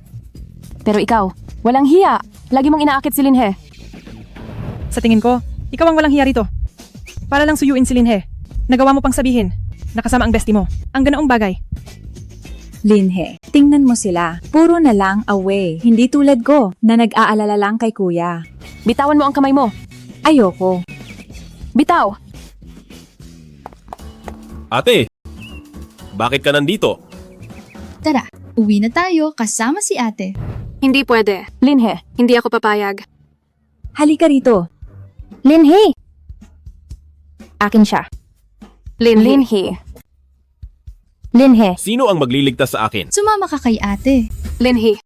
S1: Pero ikaw, walang hiya. Lagi mong inaakit si Linhe.
S5: Sa tingin ko, ikaw ang walang hiya rito. Para lang suyuin si Linhe. Nagawa mo pang sabihin, nakasama ang bestie mo. Ang ganoong bagay.
S10: Linhe, tingnan mo sila. Puro na lang away. Hindi tulad ko na nag-aalala lang kay kuya.
S1: Bitawan mo ang kamay mo.
S10: Ayoko.
S1: Bitaw!
S3: Ate, bakit ka nandito?
S14: Tara, uwi na tayo kasama si ate.
S2: Hindi pwede.
S1: Linhe,
S2: Hindi ako papayag.
S10: Halika rito.
S13: Linhe! Akin siya.
S1: Linhe.
S13: Linhe.
S3: Sino ang magliligtas sa akin?
S14: Sumama ka kay ate.
S2: Linhi,